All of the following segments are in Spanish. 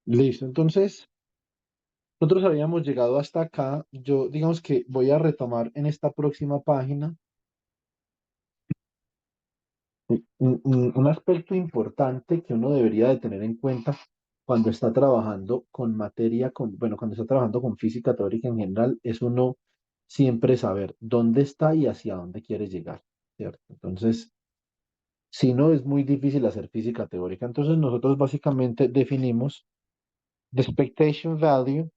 Listo, entonces nosotros habíamos llegado hasta acá. Yo digamos que voy a retomar en esta próxima página un aspecto importante que uno debería de tener en cuenta cuando está trabajando con materia, bueno, cuando está trabajando con física teórica en general, es uno siempre saber dónde está y hacia dónde quiere llegar, ¿cierto? Entonces, si no, es muy difícil hacer física teórica. Entonces, nosotros básicamente definimos the expectation value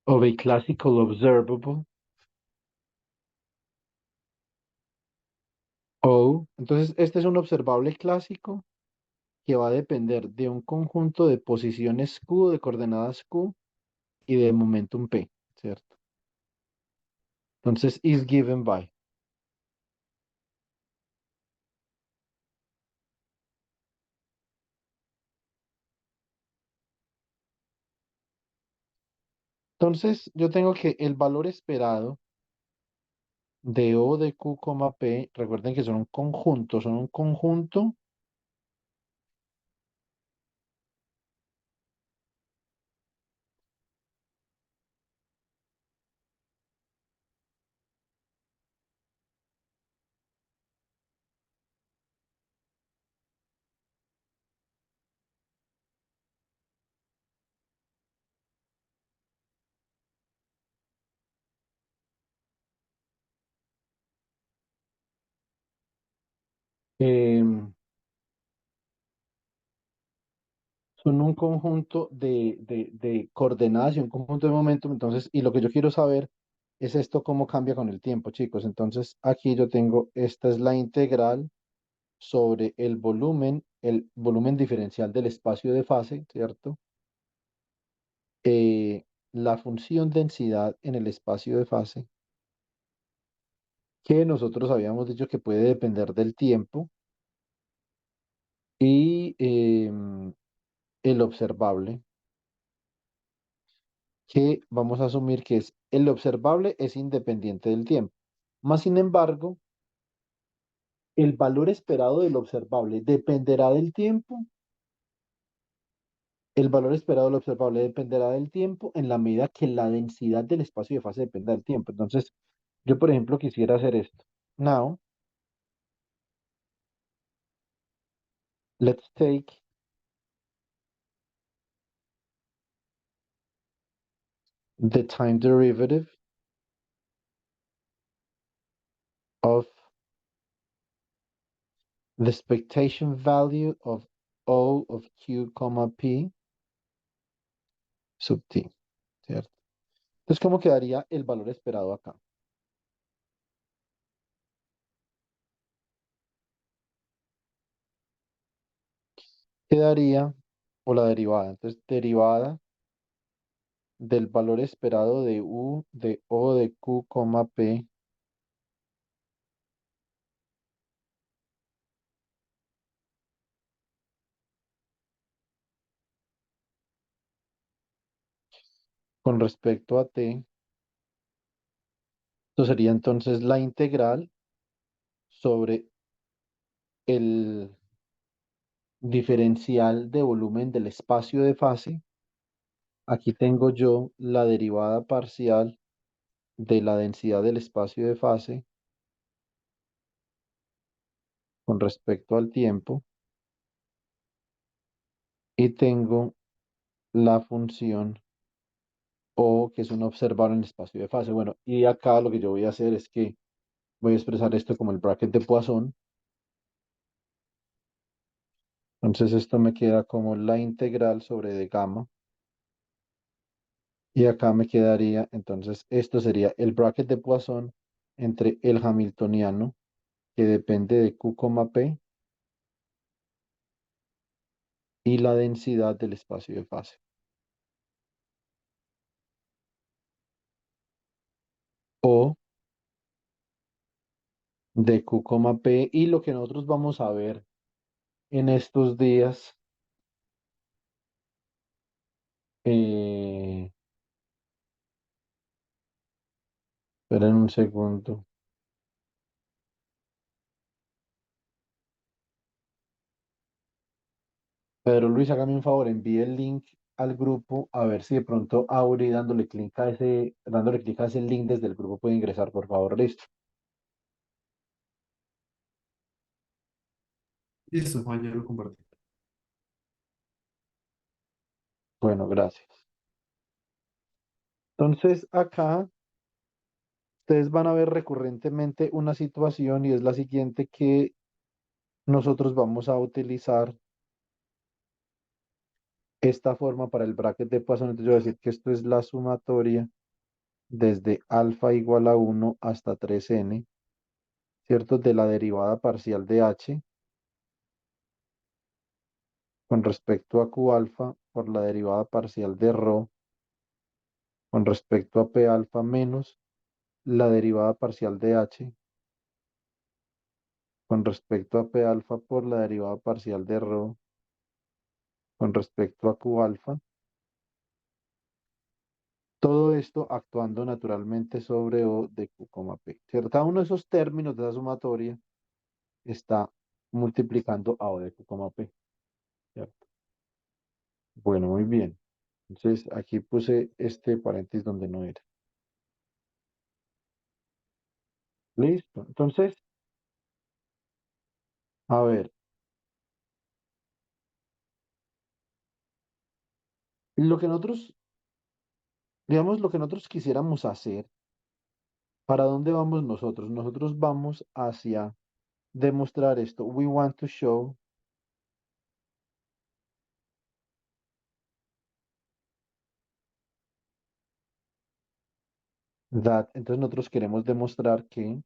of a classical observable O. Entonces, este es un observable clásico que va a depender de un conjunto de posiciones Q, de coordenadas Q y de momentum P, ¿cierto? Entonces, is given by. Entonces, yo tengo que el valor esperado de O de Q, P, recuerden que son un conjunto em, son un conjunto de coordenadas y un conjunto de momentum. Entonces, y lo que yo quiero saber es esto cómo cambia con el tiempo, chicos. Entonces, aquí yo tengo, esta es la integral sobre el volumen diferencial del espacio de fase, ¿cierto? La función densidad en el espacio de fase, que nosotros habíamos dicho que puede depender del tiempo, y el observable, que vamos a asumir que es el observable es independiente del tiempo. Más sin embargo, el valor esperado del observable dependerá del tiempo. El valor esperado del observable dependerá del tiempo en la medida que la densidad del espacio de fase dependa del tiempo. Entonces, yo, por ejemplo, quisiera hacer esto. Now, let's take the time derivative of the expectation value of O of Q, P sub T, ¿cierto? Entonces, ¿cómo quedaría el valor esperado acá? Quedaría, o la derivada, entonces, derivada del valor esperado de U de O de Q, P con respecto a T. Esto sería entonces la integral sobre el diferencial de volumen del espacio de fase. Aquí tengo yo la derivada parcial de la densidad del espacio de fase con respecto al tiempo, y tengo la función O, que es un observable en el espacio de fase. Bueno, y acá lo que yo voy a hacer es que voy a expresar esto como el bracket de Poisson. Entonces esto me queda como la integral sobre de gamma. Y acá me quedaría, entonces esto sería el bracket de Poisson entre el hamiltoniano, que depende de Q, P, y la densidad del espacio de fase. O de Q, P. Y lo que nosotros vamos a ver en estos días, eh, esperen un segundo. Pedro Luis, hágame un favor, envíe el link al grupo a ver si de pronto Auri dándole clic a ese link desde el grupo puede ingresar, por favor, listo. Listo, Juan, ya lo compartí. Bueno, gracias. Entonces, acá ustedes van a ver recurrentemente una situación y es la siguiente que nosotros vamos a utilizar esta forma para el bracket de Poisson. Entonces, yo voy a decir que esto es la sumatoria desde alfa igual a 1 hasta 3n, ¿cierto? De la derivada parcial de h con respecto a q alfa por la derivada parcial de rho con respecto a p alfa menos la derivada parcial de h con respecto a p alfa por la derivada parcial de rho con respecto a q alfa. Todo esto actuando naturalmente sobre O de Q, P. ¿Cierto? Cada uno de esos términos de esa sumatoria está multiplicando a O de Q, P. ¿Cierto? Bueno, muy bien. Entonces aquí puse este paréntesis donde no era. Listo. Entonces, a ver, lo que nosotros, digamos, lo que nosotros quisiéramos hacer, ¿para dónde vamos nosotros? Nosotros vamos hacia demostrar esto. We want to show that. Entonces nosotros queremos demostrar que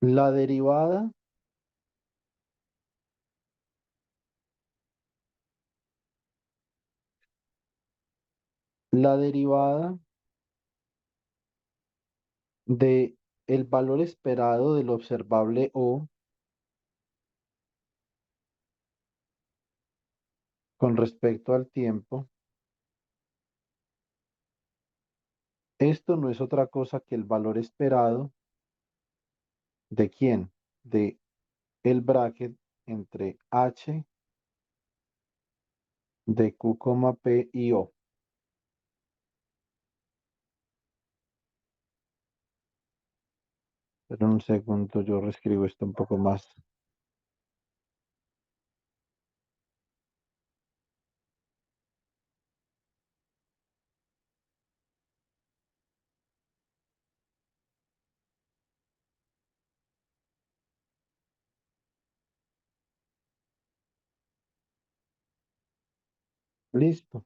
la derivada, la derivada de el valor esperado del observable O con respecto al tiempo. Esto no es otra cosa que el valor esperado de quién, de el bracket entre h de q, p y o. Pero en un segundo yo reescribo esto un poco más. Listo.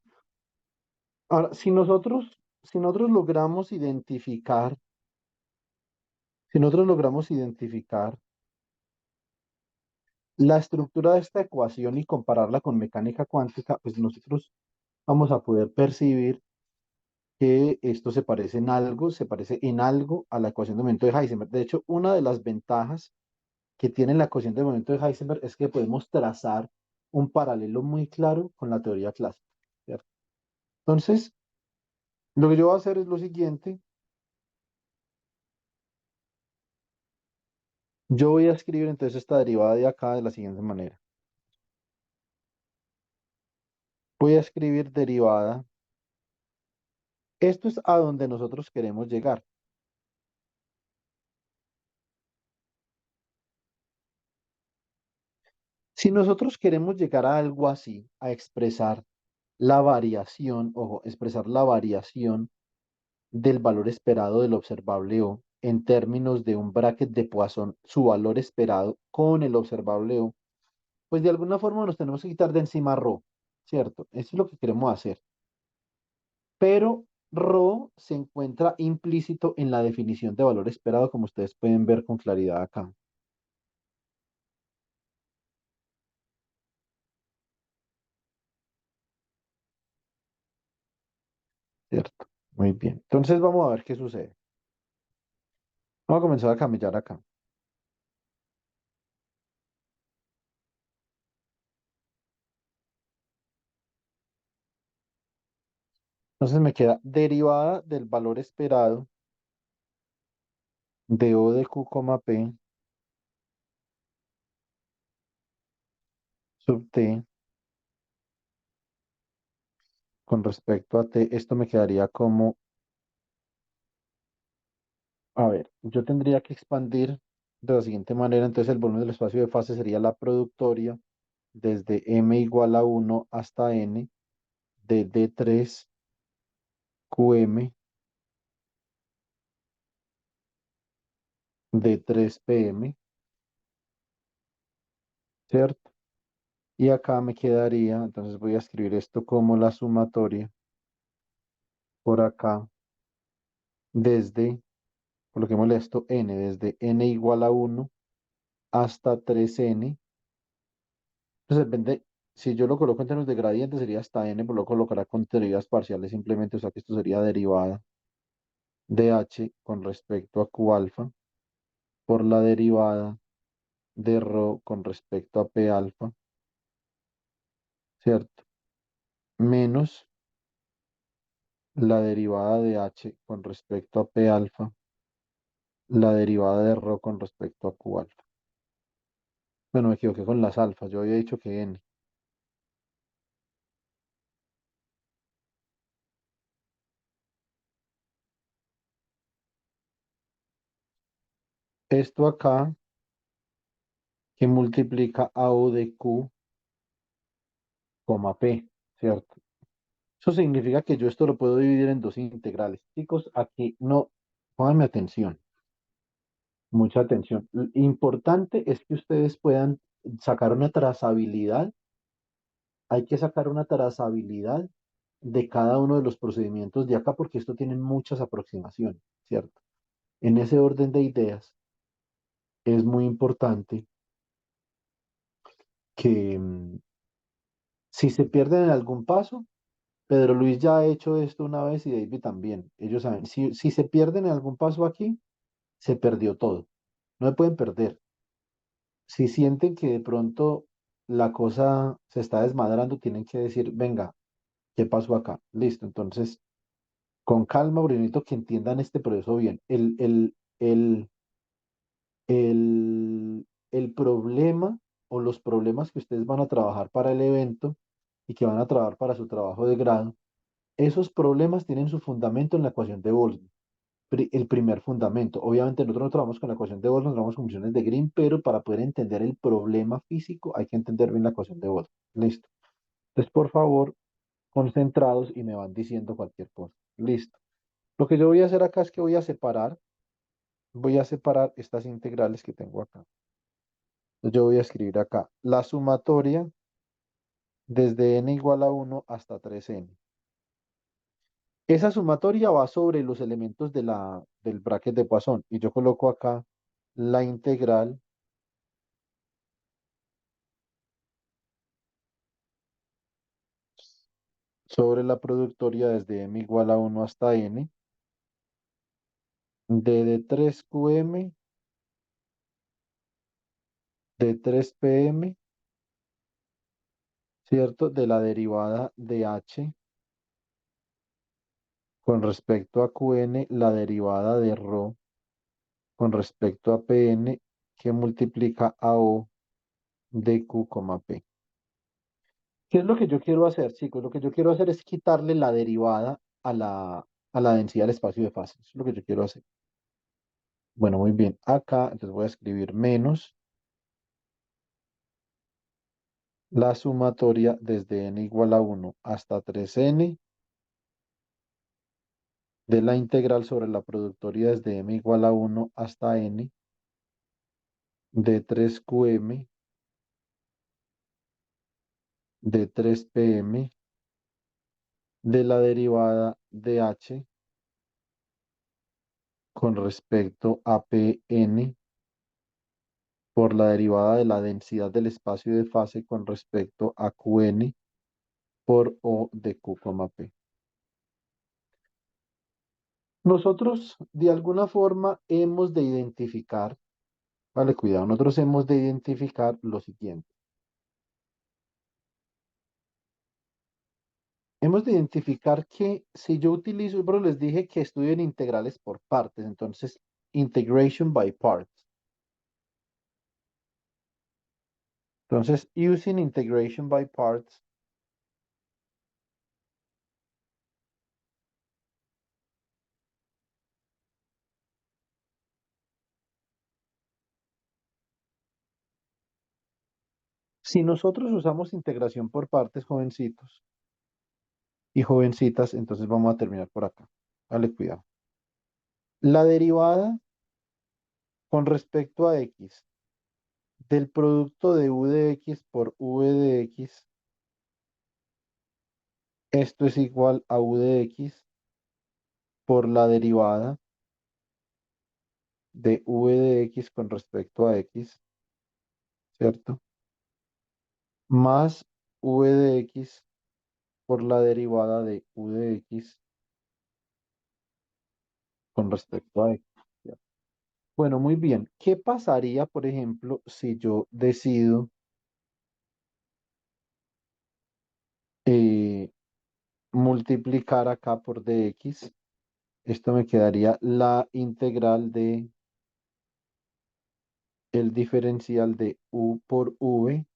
Ahora, si nosotros logramos identificar, si nosotros logramos identificar la estructura de esta ecuación y compararla con mecánica cuántica, pues nosotros vamos a poder percibir que esto se parece en algo a la ecuación de momento de Heisenberg. De hecho, una de las ventajas que tiene la ecuación de momento de Heisenberg es que podemos trazar un paralelo muy claro con la teoría clásica, ¿cierto? Entonces, lo que yo voy a hacer es lo siguiente. Yo voy a escribir entonces esta derivada de acá de la siguiente manera. Voy a escribir derivada. Esto es a donde nosotros queremos llegar. Si nosotros queremos llegar a algo así, a expresar la variación, ojo, expresar la variación del valor esperado del observable O en términos de un bracket de Poisson, su valor esperado con el observable O, pues de alguna forma nos tenemos que quitar de encima ρ, ¿cierto? Eso es lo que queremos hacer. Pero ρ se encuentra implícito en la definición de valor esperado, como ustedes pueden ver con claridad acá. ¿cierto? Muy bien. Entonces vamos a ver qué sucede. Vamos a comenzar a camellar acá. Entonces me queda derivada del valor esperado de O de Q, P sub T con respecto a T. Esto me quedaría como, a ver, yo tendría que expandir de la siguiente manera. Entonces el volumen del espacio de fase sería la productoria desde M igual a 1 hasta N de D3 QM D3 PM, ¿cierto? Y acá me quedaría, entonces voy a escribir esto como la sumatoria por acá desde, coloquémosle esto N, desde N igual a 1 hasta 3N. Entonces depende, si yo lo coloco en términos de gradiente sería hasta N, pero lo colocará con derivadas parciales simplemente, o sea que esto sería derivada de H con respecto a Q alfa por la derivada de ρ con respecto a P alfa, ¿cierto? Menos la derivada de H con respecto a P alfa, la derivada de ρ con respecto a Q alfa. Bueno, me equivoqué con las alfas, yo había dicho que N. Esto acá que multiplica a O de Q, P, ¿cierto? Eso significa que yo esto lo puedo dividir en dos integrales. Chicos, aquí no, pónganme atención, mucha atención. Importante es que ustedes puedan sacar una trazabilidad. Hay que sacar una trazabilidad de cada uno de los procedimientos de acá porque esto tiene muchas aproximaciones, ¿cierto? En ese orden de ideas es muy importante que si se pierden en algún paso, Pedro Luis ya ha hecho esto una vez y David también. Ellos saben, si se pierden en algún paso aquí, se perdió todo. No se pueden perder. Si sienten que de pronto la cosa se está desmadrando, tienen que decir, venga, ¿qué pasó acá? Listo. Entonces, con calma, Brunito, que entiendan este proceso bien. El problema o los problemas que ustedes van a trabajar para el evento y que van a trabajar para su trabajo de grado, esos problemas tienen su fundamento en la ecuación de Boltzmann. El primer fundamento. Obviamente nosotros no trabajamos con la ecuación de Boltzmann, trabajamos con funciones de Green, pero para poder entender el problema físico hay que entender bien la ecuación de Boltzmann. Listo. Entonces, por favor, concentrados y me van diciendo cualquier cosa. Listo. Lo que yo voy a hacer acá es que voy a separar estas integrales que tengo acá. Entonces, yo voy a escribir acá la sumatoria desde n igual a 1 hasta 3n. Esa sumatoria va sobre los elementos del bracket de Poisson y yo coloco acá la integral sobre la productoria desde m igual a 1 hasta n de d3qm, d3pm, ¿cierto? De la derivada de h con respecto a qn, la derivada de ρ con respecto a pn que multiplica a o de q, p. ¿Qué es lo que yo quiero hacer, chicos? Lo que yo quiero hacer es quitarle la derivada a la densidad del espacio de fase. Eso es lo que yo quiero hacer. Bueno, muy bien. Acá, entonces voy a escribir menos la sumatoria desde n igual a 1 hasta 3n de la integral sobre la productoria desde m igual a 1 hasta n de 3qm de 3pm de la derivada de h con respecto a Pn por la derivada de la densidad del espacio de fase con respecto a Qn por O de Q, P. Nosotros de alguna forma hemos de identificar, vale, cuidado, nosotros hemos de identificar lo siguiente. Hemos de identificar que si yo utilizo, pero les dije que estudien integrales por partes, entonces integration by parts. Entonces, using integration by parts, si nosotros usamos integración por partes, jovencitos y jovencitas, entonces vamos a terminar por acá. Vale, cuidado. La derivada con respecto a x del producto de u de x por v de x, esto es igual a u de x por la derivada de v de x con respecto a x, ¿cierto? Más v de x por la derivada de u de x con respecto a x. ¿Cierto? Bueno, muy bien. ¿Qué pasaría, por ejemplo, si yo decido eh, multiplicar acá por dx? Esto me quedaría la integral de el diferencial de u por v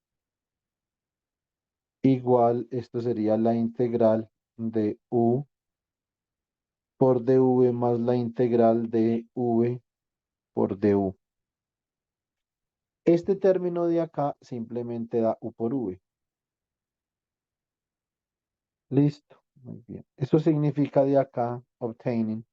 igual, esto sería la integral de u por dv más la integral de v por du. Este término de acá simplemente da u por v. Listo. Muy bien. Eso significa de acá, obtaining,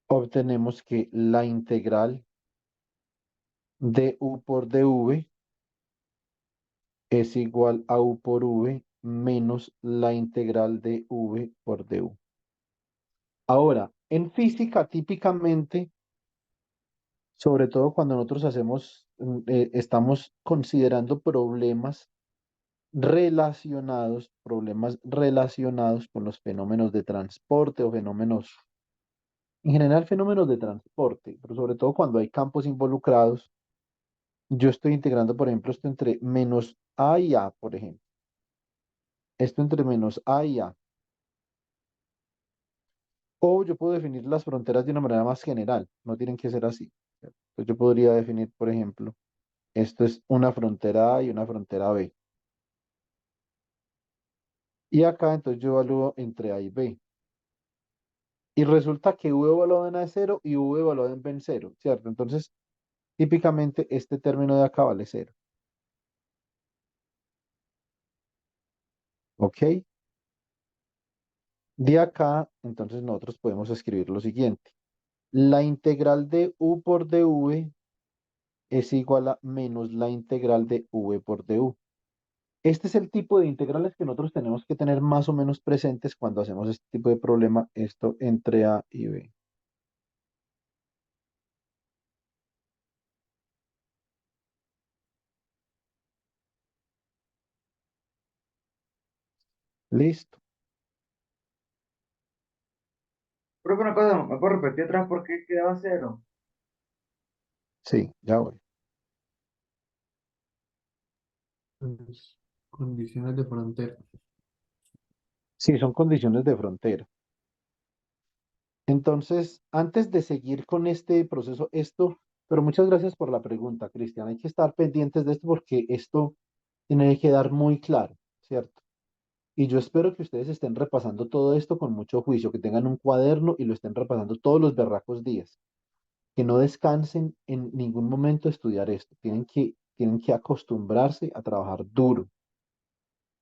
obtenemos que la integral de u por dv es igual a u por v menos la integral de v por du. Ahora, en física típicamente, sobre todo cuando nosotros estamos considerando problemas relacionados con los fenómenos de transporte o fenómenos, en general fenómenos de transporte, pero sobre todo cuando hay campos involucrados, yo estoy integrando, por ejemplo, esto entre menos a y a, por ejemplo, esto entre menos a y a. O yo puedo definir las fronteras de una manera más general, no tienen que ser así. ¿Cierto? Entonces yo podría definir, por ejemplo, esto es una frontera A y una frontera B. Y acá entonces yo evalúo entre A y B. Y resulta que V evaluado en A es cero y V evaluado en B en cero, ¿cierto? Entonces, típicamente este término de acá vale cero. ¿Ok? De acá, entonces nosotros podemos escribir lo siguiente. La integral de U por dV es igual a menos la integral de V por du. Este es el tipo de integrales que nosotros tenemos que tener más o menos presentes cuando hacemos este tipo de problema, esto entre A y B. Listo. Pero una cosa, ¿me puedo repetir atrás por qué quedaba cero? Sí, ya voy. Pues, condiciones de frontera. Sí, son condiciones de frontera. Entonces, antes de seguir con este proceso, pero muchas gracias por la pregunta, Cristian. Hay que estar pendientes de esto porque esto tiene que quedar muy claro, ¿cierto? Y yo espero que ustedes estén repasando todo esto con mucho juicio, que tengan un cuaderno y lo estén repasando todos los berracos días, que no descansen en ningún momento de estudiar esto. Tienen que acostumbrarse a trabajar duro.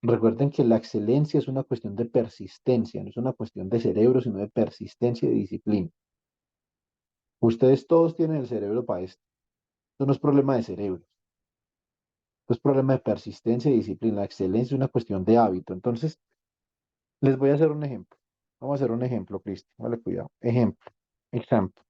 Recuerden que la excelencia es una cuestión de persistencia, no es una cuestión de cerebro, sino de persistencia y de disciplina. Ustedes todos tienen el cerebro para esto. Esto no es problema de cerebro. Esto es problema de persistencia y disciplina. La excelencia es una cuestión de hábito. Entonces, les voy a hacer un ejemplo. Vamos a hacer un ejemplo, Cristi. Vale, cuidado. Ejemplo. Ejemplo.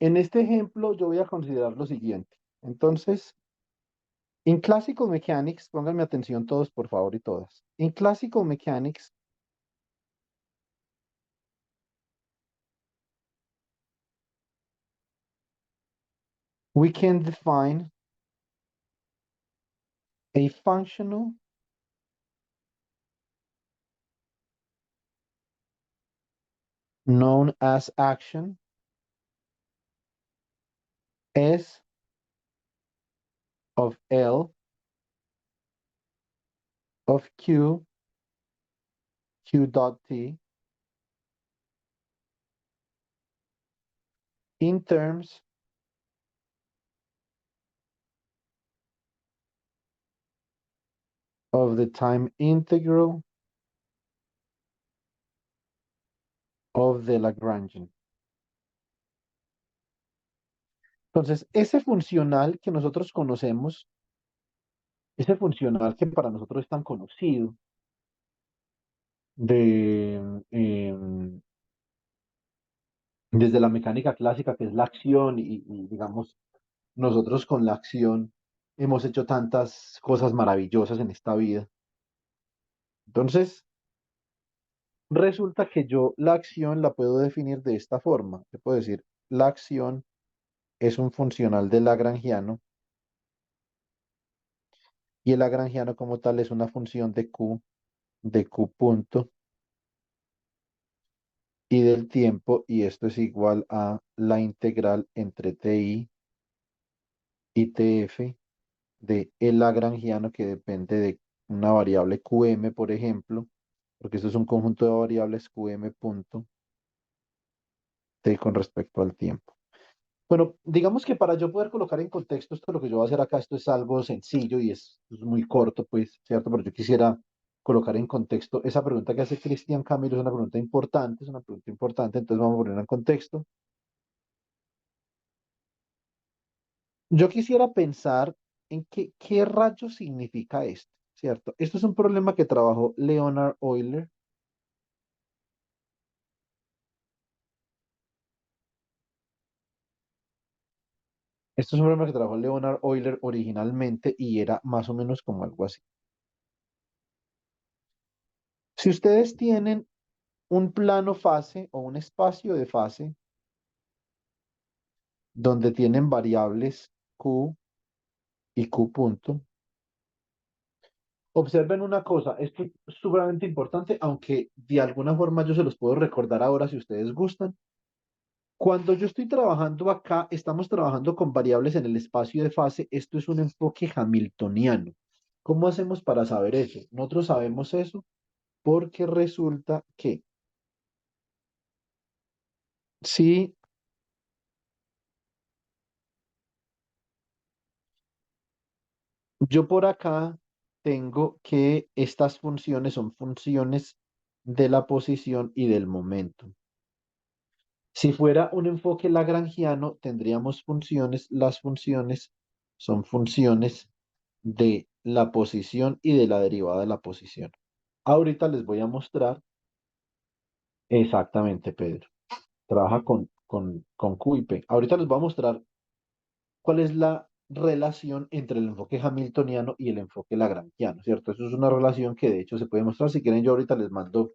En este ejemplo yo voy a considerar lo siguiente. Entonces, in classical mechanics, pónganme atención todos por favor y todas. In classical mechanics, we can define a functional known as action S of L of Q, Q dot T, in terms of the time integral of the Lagrangian. Entonces, ese funcional que nosotros conocemos, ese funcional que para nosotros es tan conocido de, desde la mecánica clásica, que es la acción, digamos, nosotros con la acción hemos hecho tantas cosas maravillosas en esta vida. Entonces, resulta que yo la acción la puedo definir de esta forma. Yo puedo decir, la acción es un funcional del lagrangiano y el lagrangiano como tal es una función de Q punto y del tiempo, y esto es igual a la integral entre TI y TF de el lagrangiano, que depende de una variable QM, por ejemplo, porque esto es un conjunto de variables QM punto T con respecto al tiempo. Bueno, digamos que para yo poder colocar en contexto esto, lo que yo voy a hacer acá, esto es algo sencillo y es muy corto, pues, ¿cierto? Pero yo quisiera colocar en contexto esa pregunta que hace Cristian Camilo, es una pregunta importante, es una pregunta importante, entonces vamos a ponerla en contexto. Yo quisiera pensar en qué rayos significa esto, ¿cierto? Esto es un problema que trabajó Leonard Euler. Esto es un problema que trabajó Leonard Euler originalmente y era más o menos como algo así. Si ustedes tienen un plano fase o un espacio de fase donde tienen variables Q y Q punto, observen una cosa, esto es sumamente importante, aunque de alguna forma yo se los puedo recordar ahora si ustedes gustan. Cuando yo estoy trabajando acá, estamos trabajando con variables en el espacio de fase. Esto es un enfoque hamiltoniano. ¿Cómo hacemos para saber eso? Nosotros sabemos eso porque resulta que si yo por acá tengo que estas funciones son funciones de la posición y del momento. Si fuera un enfoque lagrangiano, tendríamos funciones. Las funciones son funciones de la posición y de la derivada de la posición. Ahorita les voy a mostrar exactamente, Pedro. Trabaja con Q y P. Ahorita les voy a mostrar cuál es la relación entre el enfoque hamiltoniano y el enfoque lagrangiano, ¿cierto? Eso es una relación que de hecho se puede mostrar. Si quieren, yo ahorita les mando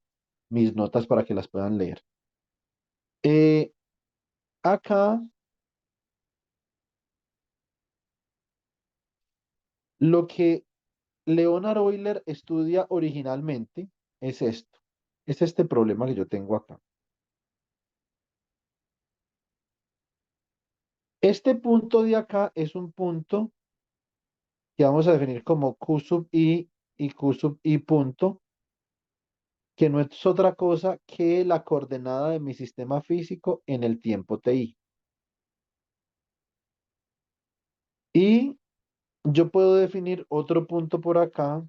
mis notas para que las puedan leer. Eh, acá lo que Leonard Euler estudia originalmente es esto. Es este problema que yo tengo acá. Este punto de acá es un punto que vamos a definir como Q sub I y Q sub I punto, que no es otra cosa que la coordenada de mi sistema físico en el tiempo TI. Y yo puedo definir otro punto por acá,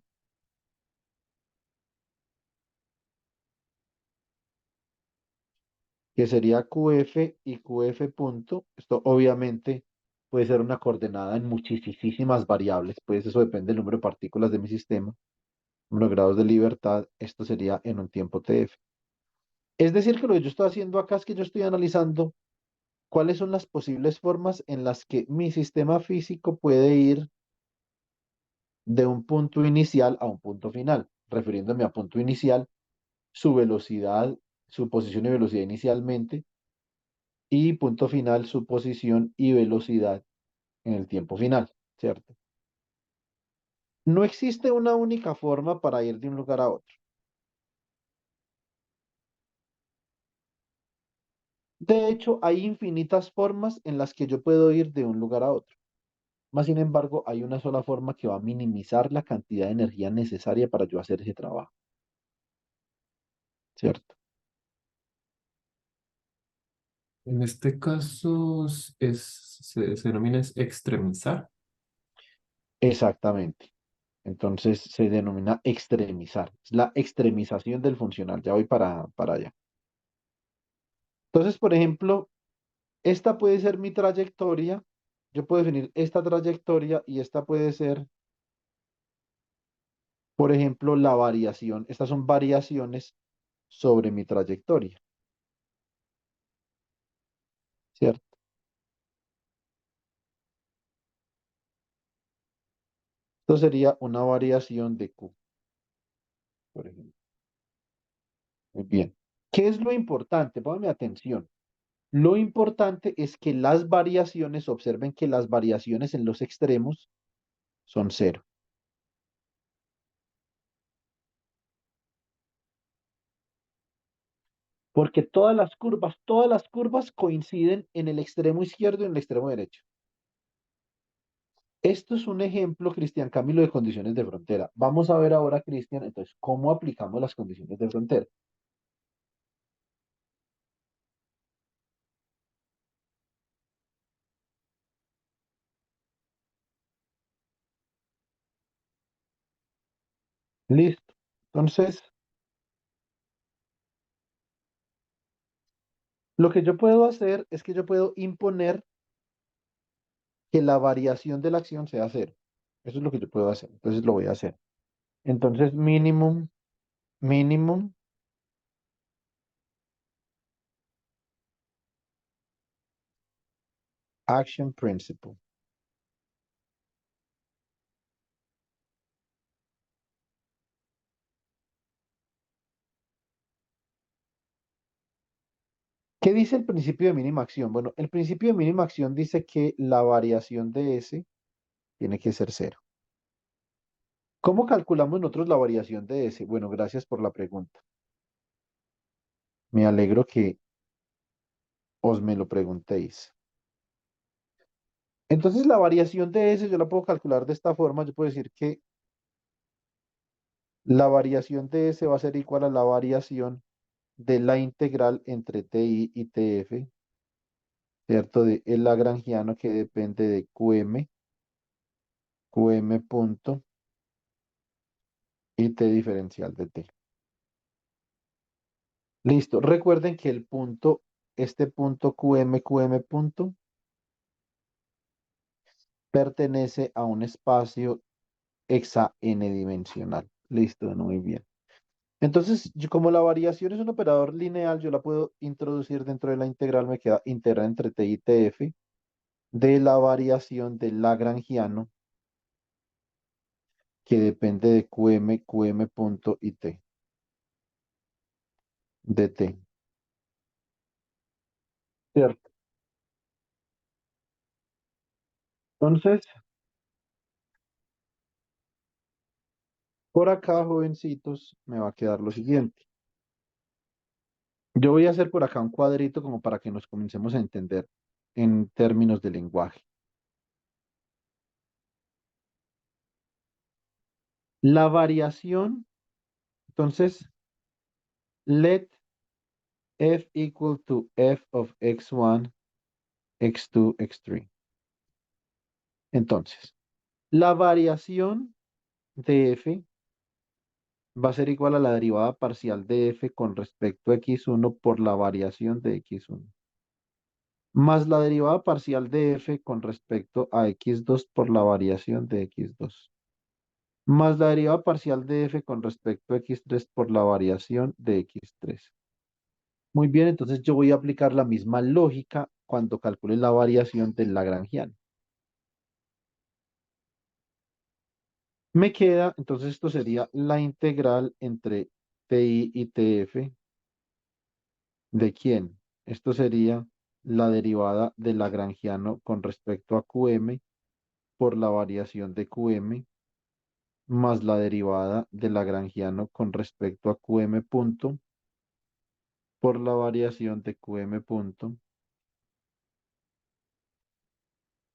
que sería QF y QF punto. Esto obviamente puede ser una coordenada en muchísimas variables, pues eso depende del número de partículas de mi sistema, número de grados de libertad. Esto sería en un tiempo TF. Es decir, que lo que yo estoy haciendo acá es que yo estoy analizando ¿Cuáles son las posibles formas en las que mi sistema físico puede ir de un punto inicial a un punto final? Refiriéndome a punto inicial, su velocidad, su posición y velocidad inicialmente, y punto final, su posición y velocidad en el tiempo final, ¿cierto? No existe una única forma para ir de un lugar a otro. De hecho, hay infinitas formas en las que yo puedo ir de un lugar a otro. Más sin embargo, hay una sola forma que va a minimizar la cantidad de energía necesaria para yo hacer ese trabajo, ¿cierto? En este caso se denomina es extremizar. Exactamente. Entonces se denomina extremizar. Es la extremización del funcional. Ya voy para allá. Entonces, por ejemplo, esta puede ser mi trayectoria. Yo puedo definir esta trayectoria y esta puede ser, por ejemplo, la variación. Estas son variaciones sobre mi trayectoria, ¿cierto? Esto sería una variación de Q, por ejemplo. Muy bien. ¿Qué es lo importante? Póngame atención. Lo importante es que las variaciones, observen que las variaciones en los extremos son cero. Porque todas las curvas coinciden en el extremo izquierdo y en el extremo derecho. Esto es un ejemplo, Cristian Camilo, de condiciones de frontera. Vamos a ver ahora, Cristian, entonces, cómo aplicamos las condiciones de frontera. Listo. Entonces, lo que yo puedo hacer es que yo puedo imponer que la variación de la acción sea cero. Eso es lo que yo puedo hacer. Entonces lo voy a hacer. Entonces, minimum action principle. ¿Qué dice el principio de mínima acción? Bueno, el principio de mínima acción dice que la variación de S tiene que ser cero. ¿Cómo calculamos nosotros la variación de S? Bueno, gracias por la pregunta. Me alegro que os me lo preguntéis. Entonces, la variación de S yo la puedo calcular de esta forma. Yo puedo decir que la variación de S va a ser igual a la variación de la integral entre TI y TF, ¿cierto? De el lagrangiano que depende de QM punto y T diferencial de T. Listo. Recuerden que el punto, este punto QM punto, pertenece a un espacio hexa n-dimensional. Listo, muy bien. Entonces, como la variación es un operador lineal, yo la puedo introducir dentro de la integral, me queda integral entre t y tf de la variación del lagrangiano que depende de qm punto y t, de t. ¿Cierto? Entonces, por acá, jovencitos, me va a quedar lo siguiente. Yo voy a hacer por acá un cuadrito como para que nos comencemos a entender en términos de lenguaje. La variación, entonces, let f equal to f of x1, x2, x3. Entonces, la variación de f va a ser igual a la derivada parcial de f con respecto a x1 por la variación de x1, más la derivada parcial de f con respecto a x2 por la variación de x2, más la derivada parcial de f con respecto a x3 por la variación de x3. Muy bien, entonces yo voy a aplicar la misma lógica cuando calcule la variación del lagrangiano. Me queda, entonces esto sería la integral entre TI y TF. ¿De quién? Esto sería la derivada del lagrangiano con respecto a QM por la variación de QM más la derivada del lagrangiano con respecto a QM punto por la variación de QM punto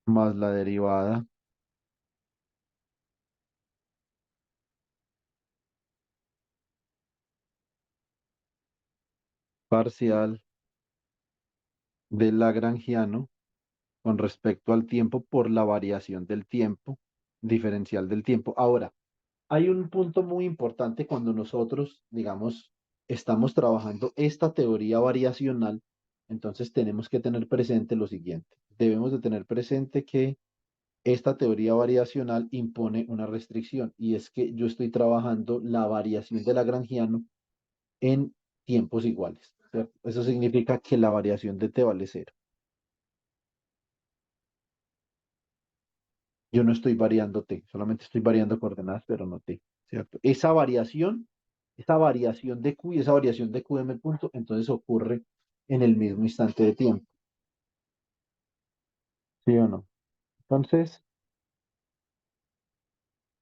más la derivada parcial del lagrangiano con respecto al tiempo por la variación del tiempo, diferencial del tiempo. Ahora, hay un punto muy importante cuando nosotros, digamos, estamos trabajando esta teoría variacional, entonces tenemos que tener presente lo siguiente. Debemos de tener presente que esta teoría variacional impone una restricción y es que yo estoy trabajando la variación de Lagrangiano en tiempos iguales, ¿cierto? Eso significa que la variación de t vale cero. Yo no estoy variando t, solamente estoy variando coordenadas, pero no t, ¿cierto? Esa variación de q y esa variación de qm punto, entonces ocurre en el mismo instante de tiempo, ¿sí o no? Entonces,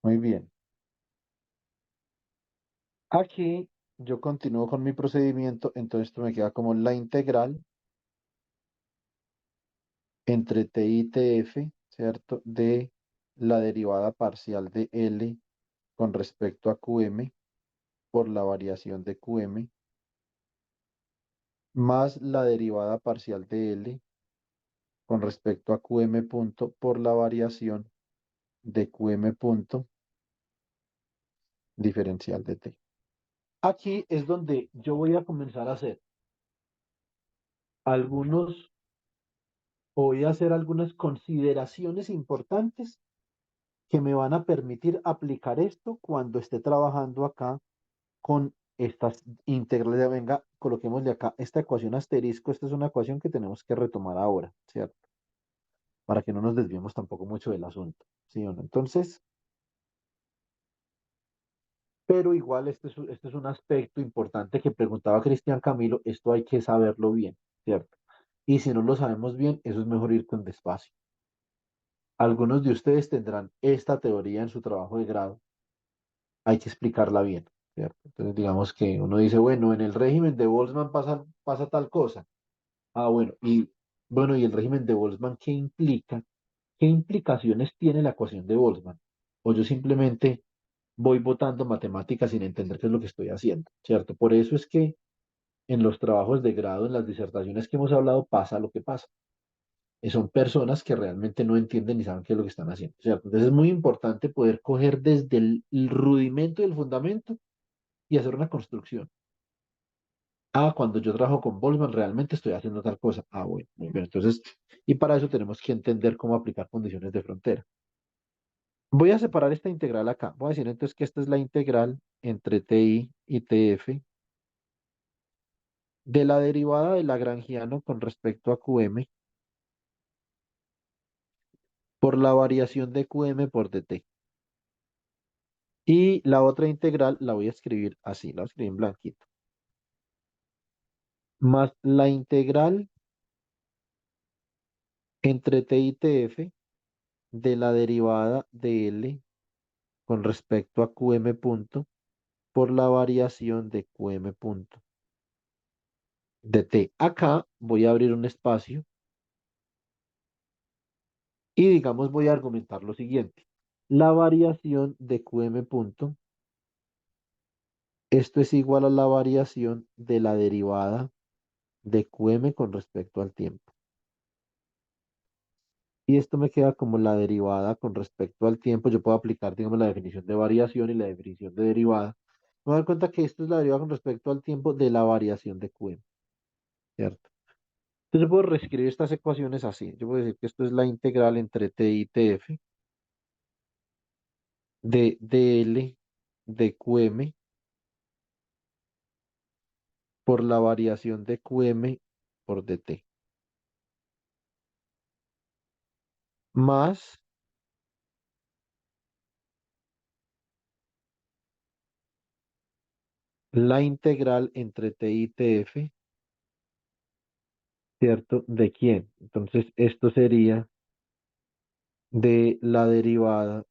muy bien. Aquí yo continúo con mi procedimiento, entonces esto me queda como la integral entre t y tf, ¿cierto? De la derivada parcial de L con respecto a QM por la variación de QM más la derivada parcial de L con respecto a QM punto por la variación de QM punto diferencial de T. Aquí es donde yo voy a comenzar a hacer algunos, o voy a hacer algunas consideraciones importantes que me van a permitir aplicar esto cuando esté trabajando acá con estas integrales. Venga, coloquémosle acá esta ecuación asterisco. Esta es una ecuación que tenemos que retomar ahora, ¿cierto? Para que no nos desviemos tampoco mucho del asunto, ¿sí o no? Entonces, pero igual este es un aspecto importante que preguntaba Cristian Camilo. Esto hay que saberlo bien, ¿cierto? Y si no lo sabemos bien, eso es mejor ir con despacio. Algunos de ustedes tendrán esta teoría en su trabajo de grado, hay que explicarla bien, ¿cierto? Entonces, digamos que uno dice, bueno, en el régimen de Boltzmann pasa tal cosa. Ah, bueno, ¿y el régimen de Boltzmann qué implica? ¿Qué implicaciones tiene la ecuación de Boltzmann? O yo simplemente voy botando matemáticas sin entender qué es lo que estoy haciendo, ¿cierto? Por eso es que en los trabajos de grado, en las disertaciones que hemos hablado, pasa lo que pasa. Son personas que realmente no entienden ni saben qué es lo que están haciendo, ¿cierto? Entonces es muy importante poder coger desde el rudimento y el fundamento y hacer una construcción. Ah, cuando yo trabajo con Boltzmann, realmente estoy haciendo tal cosa. Ah, bueno, muy bien. Entonces, y para eso tenemos que entender cómo aplicar condiciones de frontera. Voy a separar esta integral acá. Voy a decir entonces que esta es la integral entre TI y TF de la derivada del lagrangiano con respecto a QM por la variación de QM por dt. Y la otra integral la voy a escribir así, la voy a escribir en blanquito. Más la integral entre T y TF de la derivada de L con respecto a QM punto por la variación de QM punto de T. Acá voy a abrir un espacio y digamos voy a argumentar lo siguiente. La variación de QM punto, esto es igual a la variación de la derivada de QM con respecto al tiempo. Y esto me queda como la derivada con respecto al tiempo. Yo puedo aplicar, digamos, la definición de variación y la definición de derivada. Me voy a dar cuenta que esto es la derivada con respecto al tiempo de la variación de QM, ¿cierto? Entonces yo puedo reescribir estas ecuaciones así. Yo puedo decir que esto es la integral entre T y TF de dl de QM por la variación de QM por dt. más la integral entre t y tf, ¿cierto? ¿De quién? Entonces, esto sería de la derivada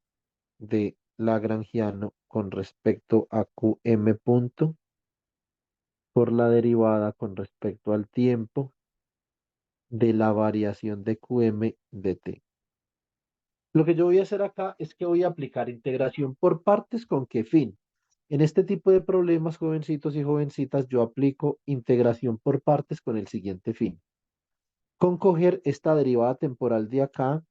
de Lagrangiano con respecto a qm punto por la derivada con respecto al tiempo de la variación de qm de t. Lo que yo voy a hacer acá es que voy a aplicar integración por partes. ¿Con qué fin? En este tipo de problemas, jovencitos y jovencitas, yo aplico integración por partes con el siguiente fin. Con coger esta derivada temporal de acá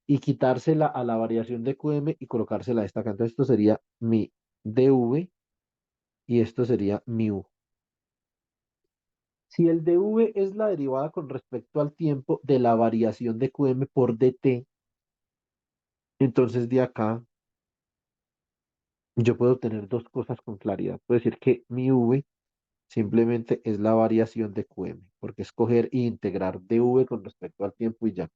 y quitársela a la variación de qm y colocársela a esta acá. Entonces esto sería mi dv y esto sería mi u. Si el dv es la derivada con respecto al tiempo de la variación de qm por dt, entonces de acá yo puedo tener dos cosas con claridad. Puedo decir que mi v simplemente es la variación de qm, porque es coger e integrar dv con respecto al tiempo y ya.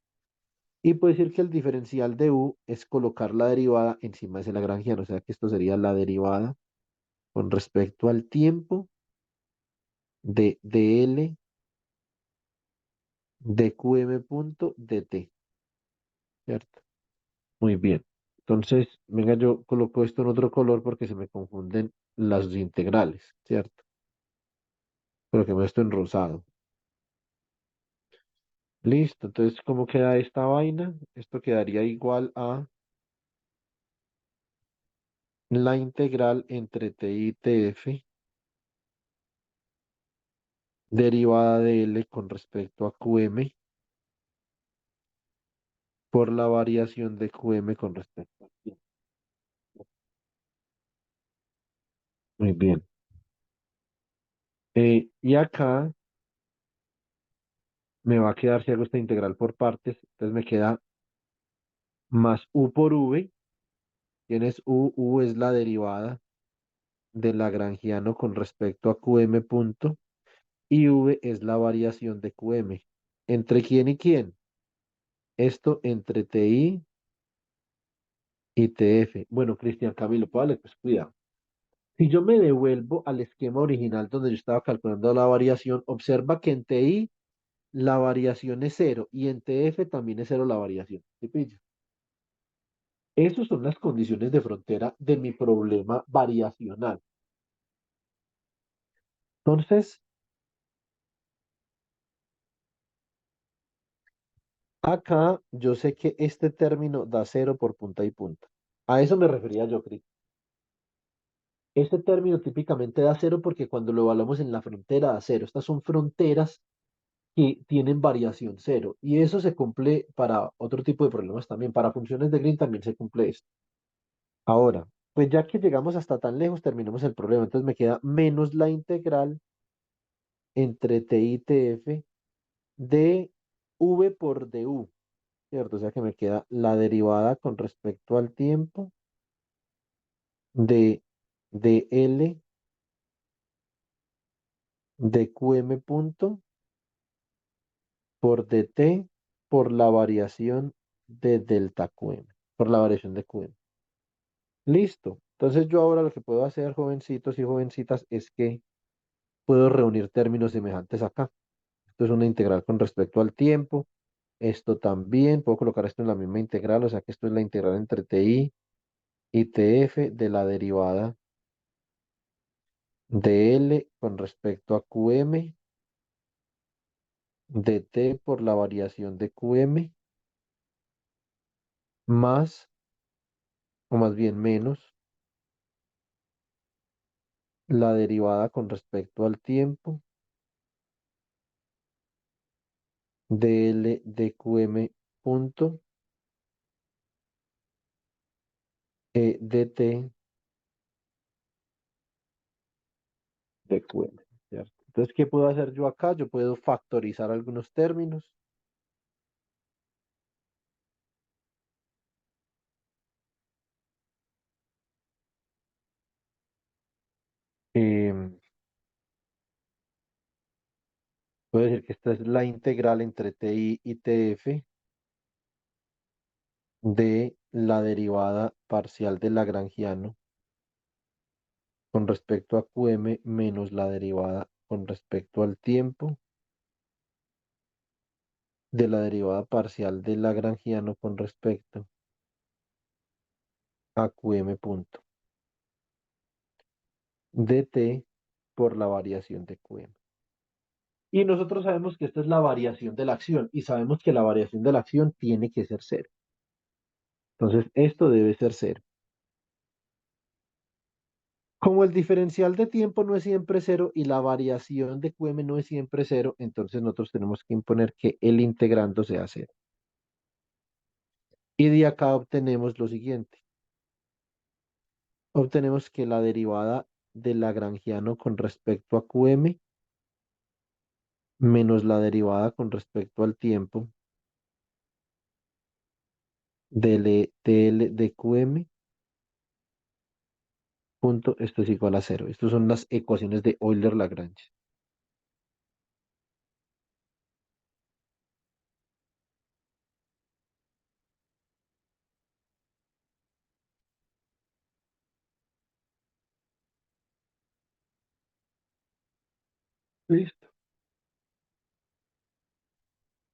Y puedo decir que el diferencial de u es colocar la derivada encima de ese Lagrangiano, o sea que esto sería la derivada con respecto al tiempo de dl de qm punto dt, ¿cierto? Muy bien. Entonces, venga, yo coloco esto en otro color porque se me confunden las integrales, ¿cierto? Pero que me esto en rosado. Listo, entonces, ¿cómo queda esta vaina? Esto quedaría igual a la integral entre t y tf, derivada de L con respecto a QM, por la variación de QM con respecto al tiempo. Muy bien. Y acá me va a quedar, si hago esta integral por partes, entonces me queda más U por V. Tienes U, U es la derivada del Lagrangiano con respecto a QM punto, y V es la variación de QM. ¿Entre quién y quién? Esto entre TI y TF. Bueno, Cristian Camilo, vale, pues cuidado. Si yo me devuelvo al esquema original donde yo estaba calculando la variación, observa que en TI la variación es cero y en TF también es cero la variación. ¿Sí pillo? Esas son las condiciones de frontera de mi problema variacional. Entonces, acá yo sé que este término da cero por punta y punta. A eso me refería yo, Cris. Este término típicamente da cero porque cuando lo evaluamos en la frontera da cero. Estas son fronteras que tienen variación cero. Y eso se cumple para otro tipo de problemas también. Para funciones de Green también se cumple esto. Ahora, pues ya que llegamos hasta tan lejos, terminamos el problema. Entonces me queda menos la integral entre t y tf de v por du, ¿cierto? O sea que me queda la derivada con respecto al tiempo de L de qm punto por dt por la variación de delta qm, por la variación de qm. Listo. Entonces yo ahora lo que puedo hacer, jovencitos y jovencitas, es que puedo reunir términos semejantes acá. Esto es una integral con respecto al tiempo. Esto también, puedo colocar esto en la misma integral, o sea que esto es la integral entre ti y tf de la derivada de L con respecto a qm de t por la variación de qm más, o más bien menos, la derivada con respecto al tiempo de L de qm punto dt de qm, ¿cierto? Entonces, ¿qué puedo hacer yo acá? Yo puedo factorizar algunos términos. Em, Puedo decir que esta es la integral entre ti y tf de la derivada parcial del lagrangiano con respecto a QM menos la derivada con respecto al tiempo de la derivada parcial del lagrangiano con respecto a QM punto dt por la variación de QM. Y nosotros sabemos que esta es la variación de la acción y sabemos que la variación de la acción tiene que ser cero. Entonces, esto debe ser cero. Como el diferencial de tiempo no es siempre cero y la variación de QM no es siempre cero, entonces nosotros tenemos que imponer que el integrando sea cero. Y de acá obtenemos lo siguiente. Obtenemos que la derivada del lagrangiano con respecto a QM menos la derivada con respecto al tiempo de QM punto, esto es igual a cero. Estas son las ecuaciones de Euler-Lagrange. Listo.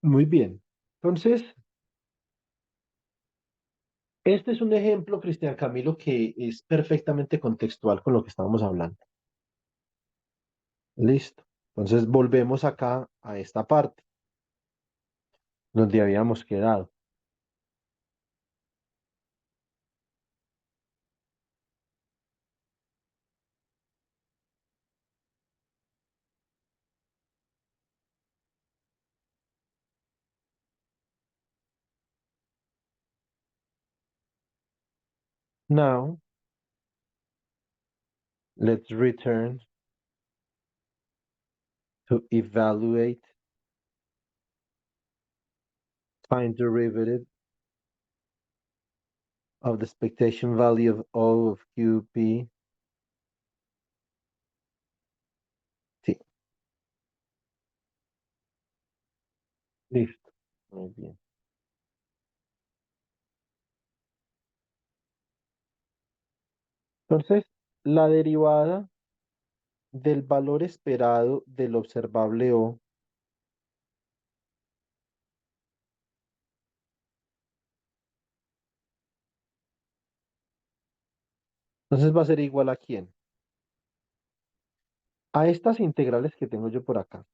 Muy bien. Entonces, este es un ejemplo, Cristian Camilo, que es perfectamente contextual con lo que estábamos hablando. Listo. Entonces, volvemos acá a esta parte donde habíamos quedado. Now, let's return to evaluate time derivative of the expectation value of O of QP. Sí, listo. Muy bien. Entonces, la derivada del valor esperado del observable O, entonces va a ser igual a quién? A estas integrales que tengo yo por acá.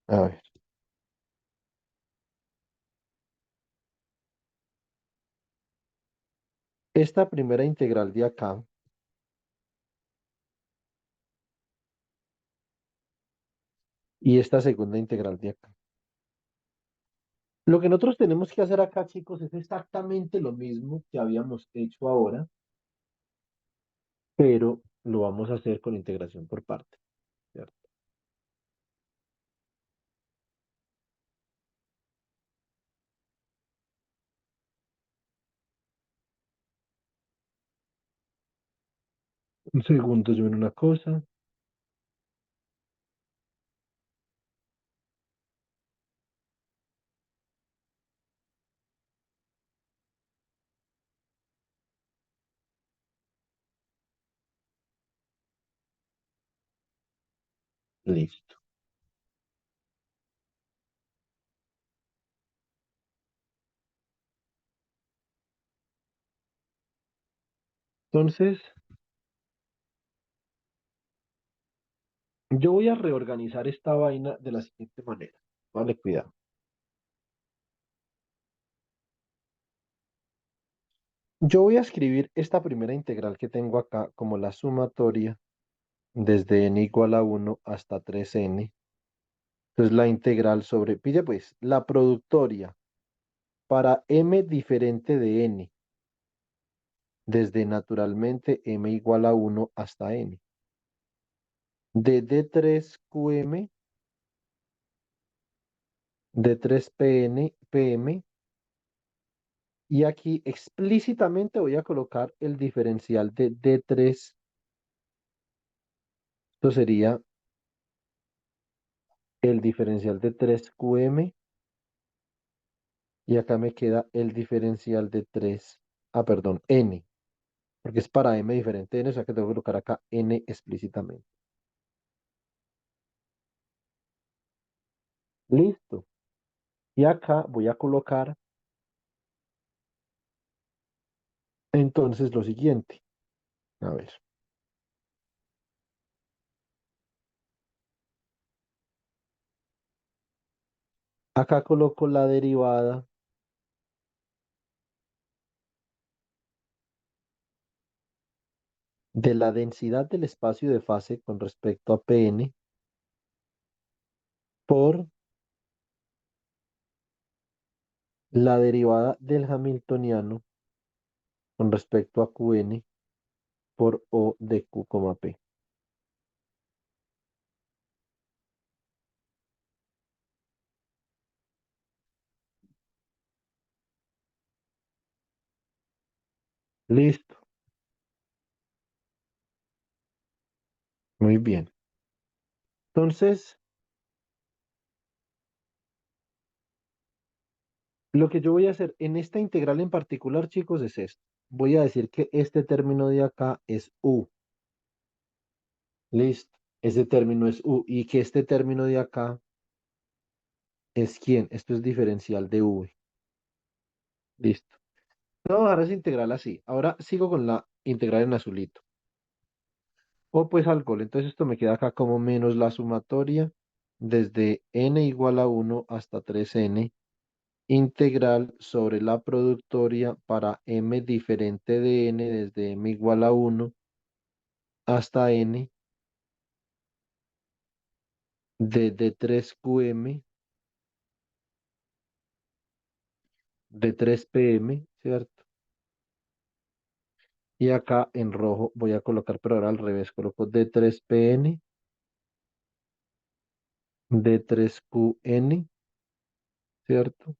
A ver, esta primera integral de acá y esta segunda integral de acá. Lo que nosotros tenemos que hacer acá, chicos, es exactamente lo mismo que habíamos hecho ahora, pero lo vamos a hacer con integración por parte, ¿cierto? Un segundo, yo ven una cosa. Listo. Entonces, yo voy a reorganizar esta vaina de la siguiente manera. Vale, cuidado. Yo voy a escribir esta primera integral que tengo acá como la sumatoria desde n igual a 1 hasta 3n. Entonces la integral sobre, pille pues, la productoria para m diferente de n, desde naturalmente m igual a 1 hasta n. De D3QM, D3PM, y aquí explícitamente voy a colocar el diferencial de D3. Esto sería el diferencial de 3QM y acá me queda el diferencial de 3, perdón, N, porque es para M diferente de N, o sea que tengo que colocar acá N explícitamente. Listo. Y acá voy a colocar entonces lo siguiente. A ver, acá coloco la derivada de la densidad del espacio de fase con respecto a Pn por la derivada del hamiltoniano con respecto a Qn por O de Q, P. Listo. Muy bien. Entonces, lo que yo voy a hacer en esta integral en particular, chicos, es esto. Voy a decir que este término de acá es U. Listo. Ese término es U. Y que este término de acá es ¿quién? Esto es diferencial de V. Listo. Voy a dejar esa integral así. Ahora sigo con la integral en azulito. O pues alcohol. Entonces esto me queda acá como menos la sumatoria desde n igual a 1 hasta 3n integral sobre la productoria para m diferente de n desde m igual a 1 hasta n de d3qm de 3pm, ¿cierto? Y acá en rojo voy a colocar, pero ahora al revés, coloco d3pn, d3qn, ¿cierto?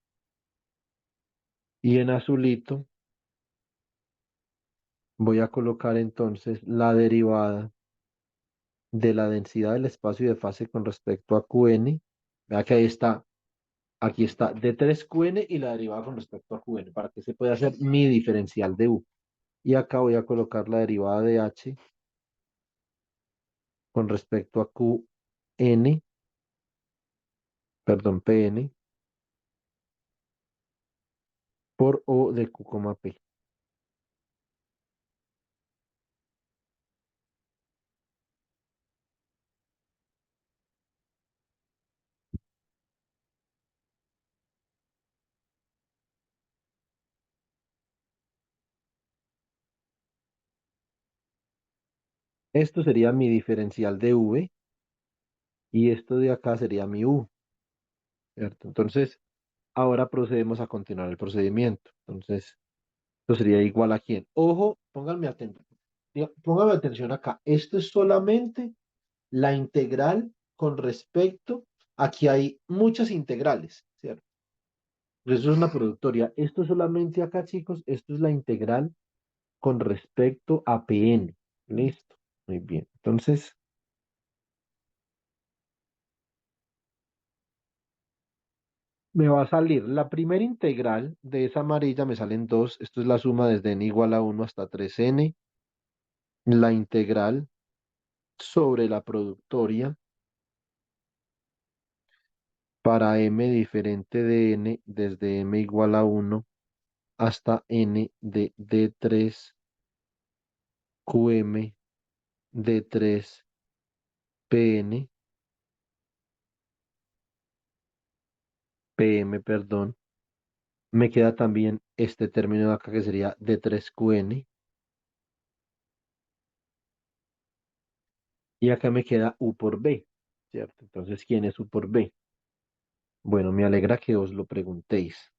Y en azulito voy a colocar entonces la derivada de la densidad del espacio de fase con respecto a Qn. Vea que ahí está, aquí está D3Qn y la derivada con respecto a Qn, para que se pueda hacer mi diferencial de U. Y acá voy a colocar la derivada de H con respecto a Qn, perdón, Pn, por O de Q, P. Esto sería mi diferencial de V y esto de acá sería mi U, ¿cierto? Entonces, ahora procedemos a continuar el procedimiento. Entonces, esto sería igual a quién. Ojo, pónganme atención acá. Esto es solamente la integral con respecto, aquí hay muchas integrales, ¿cierto? Eso es una productoria. Esto solamente acá, chicos, esto es la integral con respecto a Pn. Listo. Muy bien. Entonces, me va a salir la primera integral de esa amarilla, me salen dos. Esto es la suma desde n igual a 1 hasta 3n. La integral sobre la productoria para m diferente de n desde m igual a 1 hasta n de d3qm d3pn, pm, perdón. Me queda también este término de acá que sería d3qn. Y acá me queda u por b, ¿cierto? Entonces, ¿quién es u por b? Bueno, me alegra que os lo preguntéis.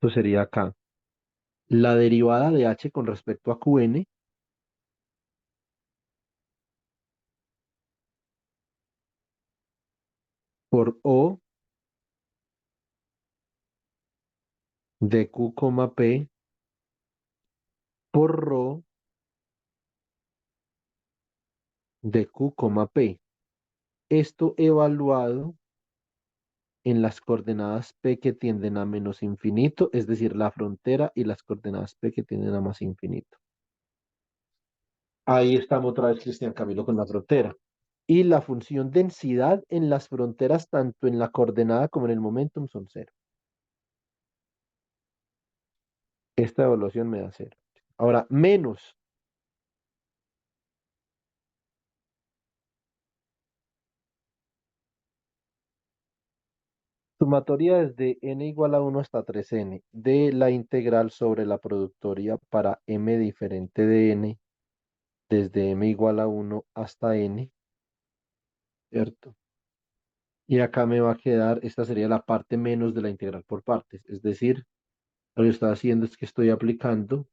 Esto sería acá. La derivada de h con respecto a qn por o de q, p por rho de Q, P. Esto evaluado en las coordenadas P que tienden a menos infinito, es decir, la frontera y las coordenadas P que tienden a más infinito. Ahí estamos otra vez, Cristian Camilo, con la frontera. Y la función densidad en las fronteras, tanto en la coordenada como en el momentum, son cero. Esta evaluación me da cero. Ahora, menos. Sumatoria desde n igual a 1 hasta 3n de la integral sobre la productoria para m diferente de n desde m igual a 1 hasta n, ¿cierto? Y acá me va a quedar, esta sería la parte menos de la integral por partes. Es decir, lo que estoy haciendo es que estoy aplicando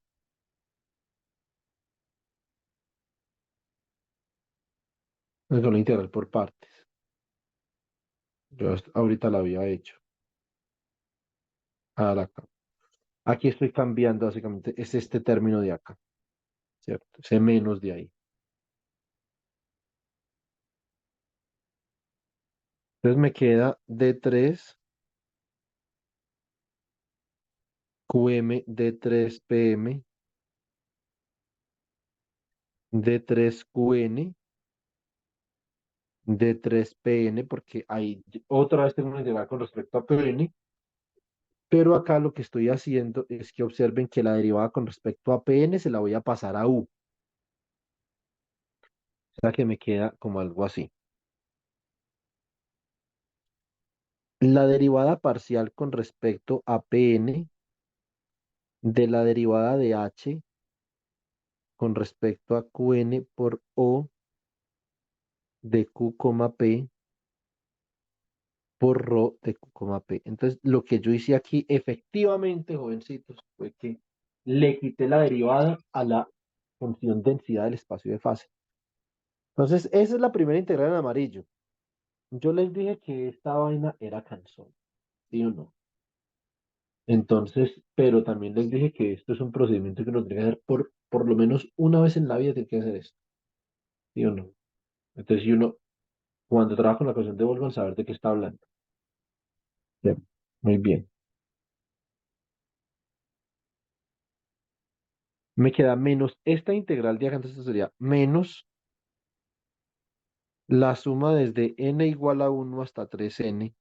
una sola integral por partes. Yo ahorita la había hecho. Ahora acá. Aquí estoy cambiando básicamente, es este término de acá, ¿cierto? Ese menos de ahí. Entonces me queda D3 QM, D3 PM, D3 QN, D3 PN, porque ahí otra vez tengo una integral con respecto a PN, pero acá lo que estoy haciendo es que observen que la derivada con respecto a PN se la voy a pasar a U. O sea que me queda como algo así. La derivada parcial con respecto a PN de la derivada de H con respecto a QN por O de Q, P por rho de Q, P. Entonces, lo que yo hice aquí, efectivamente, jovencitos, fue que le quité la derivada a la función densidad del espacio de fase. Entonces, esa es la primera integral en amarillo. Yo les dije que esta vaina era cansón, ¿sí o no? Entonces, pero también les dije que esto es un procedimiento que uno tiene que hacer por lo menos una vez en la vida, tiene que hacer esto, ¿sí o no? Entonces, si uno, cuando trabaja con la ecuación de Boltzmann, saber de qué está hablando. Bien, muy bien. Me queda menos esta integral de acá, entonces esto sería menos la suma desde n igual a 1 hasta 3n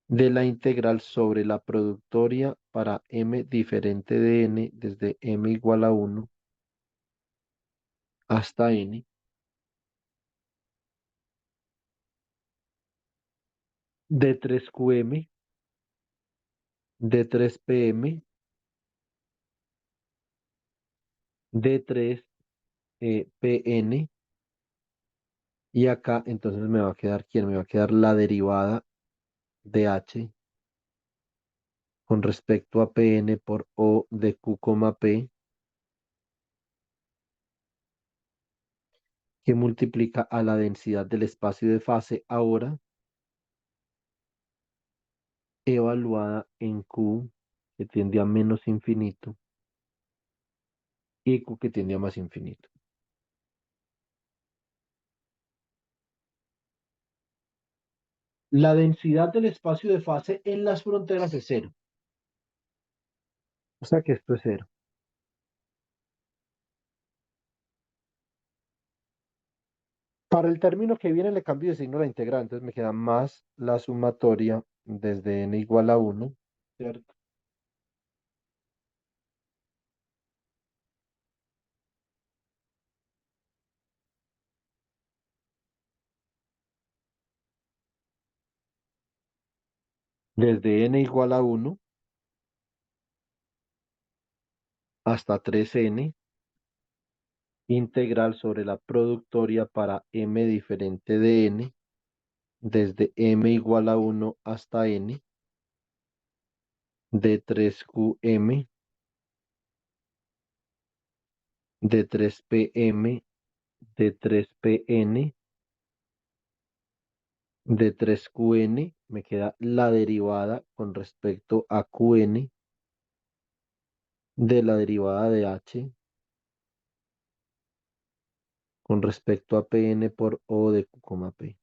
de la integral sobre la productoria para m diferente de n desde m igual a 1 hasta n de 3qm, de 3pm, de 3pn y acá entonces me va a quedar ¿quién? Me va a quedar la derivada de h con respecto a Pn por O de Q, P, que multiplica a la densidad del espacio de fase ahora evaluada en Q, que tiende a menos infinito, y Q que tiende a más infinito. La densidad del espacio de fase en las fronteras es cero. O sea que esto es cero. Para el término que viene le cambio de signo a la integral, entonces me queda más la sumatoria desde n igual a 1, ¿cierto? Desde n igual a 1 hasta 3n, integral sobre la productoria para m diferente de n, desde m igual a 1 hasta n, de 3qm, de 3pm, de 3pn, de 3qn, me queda la derivada con respecto a qn de la derivada de h con respecto a Pn por O de Q, P.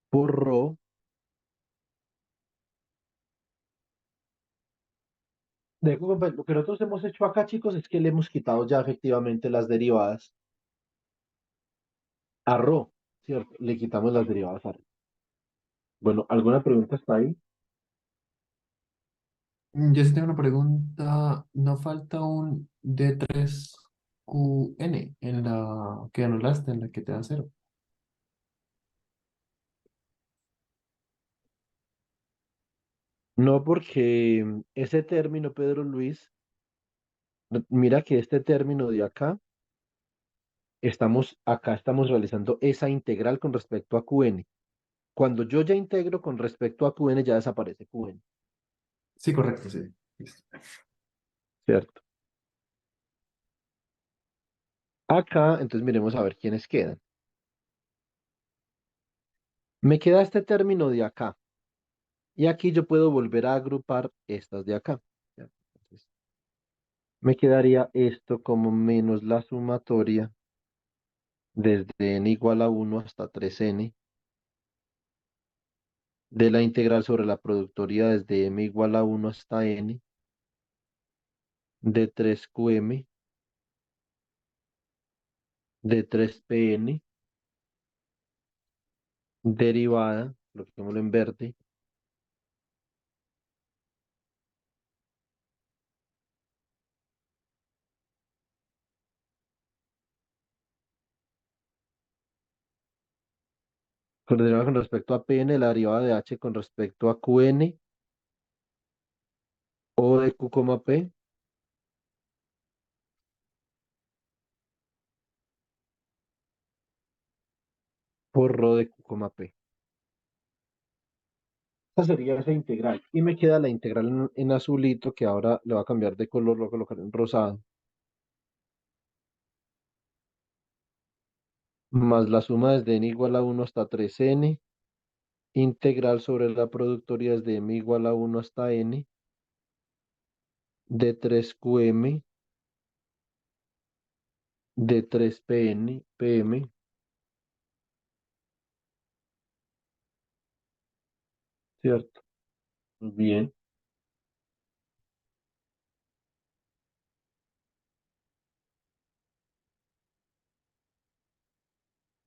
Por Rho, de Q, P. Lo que nosotros hemos hecho acá, chicos, es que le hemos quitado ya efectivamente las derivadas a Rho, ¿cierto? Le quitamos las derivadas a Rho. Bueno, ¿alguna pregunta está ahí? Yo sí tengo una pregunta. ¿No falta un D3QN en la que anulaste, en la que te da cero? No, porque ese término, Pedro Luis, mira que este término de acá estamos realizando esa integral con respecto a Qn. Cuando yo ya integro con respecto a Qn, ya desaparece Qn, Sí, correcto, sí. Listo. ¿cierto? Acá, entonces miremos a ver quiénes quedan. Me queda este término de acá. Y aquí yo puedo volver a agrupar estas de acá. ¿Cierto? Entonces, me quedaría esto como menos la sumatoria desde n igual a 1 hasta 3n de la integral sobre la productoria desde m igual a 1 hasta n de 3qm de 3pn derivada, lo que en verde, con respecto a pn, la derivada de h con respecto a qn o de q, p por rho de q, p. Esa sería esa integral. Y me queda la integral en azulito, que ahora le va a cambiar de color, lo voy a colocar en rosado, más la suma desde n igual a 1 hasta 3n, integral sobre la productoria desde m igual a 1 hasta n, de 3qm, de 3pn, pm, ¿cierto? Bien.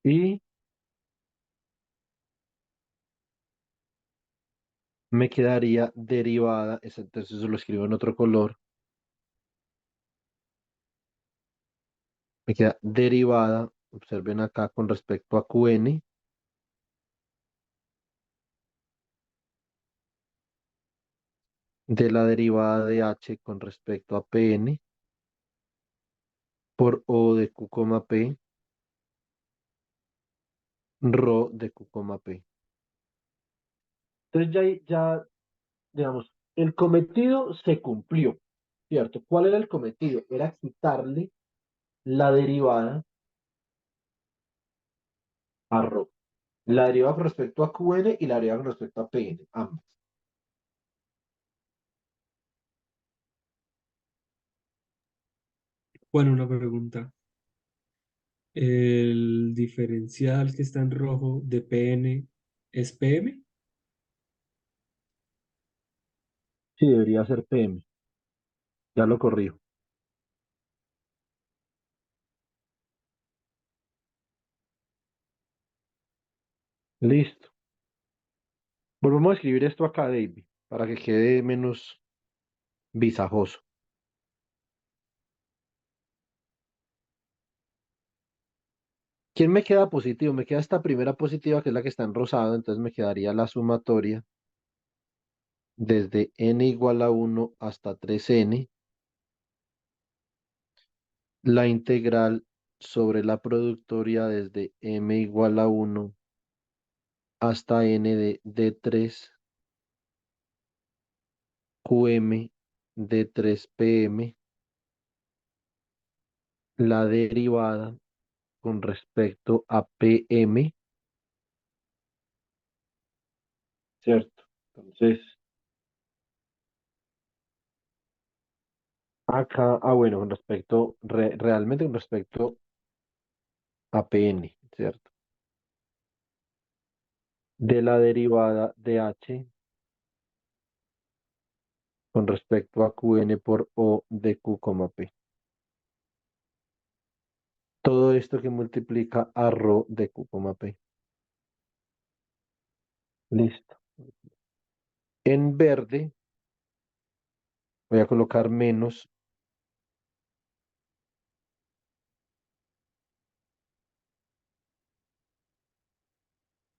Y me quedaría derivada, entonces lo escribo en otro color, me queda derivada, observen acá con respecto a qn, de la derivada de h con respecto a pn por o de q, p, rho de q, p. Entonces digamos, el cometido se cumplió, ¿cierto? ¿Cuál era el cometido? Era quitarle la derivada a rho. La derivada con respecto a qn y la derivada con respecto a pn, ambas. Bueno, una pregunta. ¿El diferencial que está en rojo de PN es PM? Sí, debería ser pm. Ya lo corrijo. Listo. Volvemos a escribir esto acá, David, para que quede menos visajoso. ¿Quién me queda positivo? Me queda esta primera positiva, que es la que está en rosado, entonces me quedaría la sumatoria desde n igual a 1 hasta 3n, la integral sobre la productoria desde m igual a 1 hasta n de d3qm de 3pm, la derivada con respecto a pm, ¿cierto? Entonces, Acá, bueno, realmente con respecto a PN, ¿cierto? De la derivada de H con respecto a QN por O de Q, P. Todo esto que multiplica a ρ de Q, P. Listo. En verde voy a colocar menos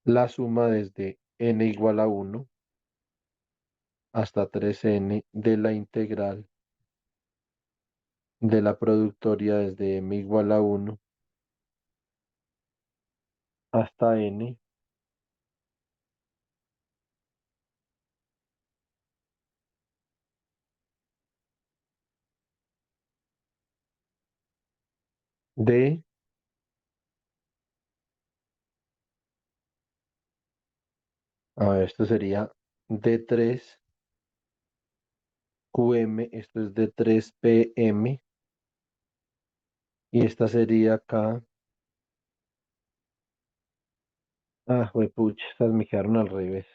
la suma desde n igual a 1 hasta 3n de la integral de la productoria desde m igual a 1 hasta n de, a ver, esto sería d3 qm, esto es d3 pm, y esta sería acá, pucha, estas me quedaron al revés.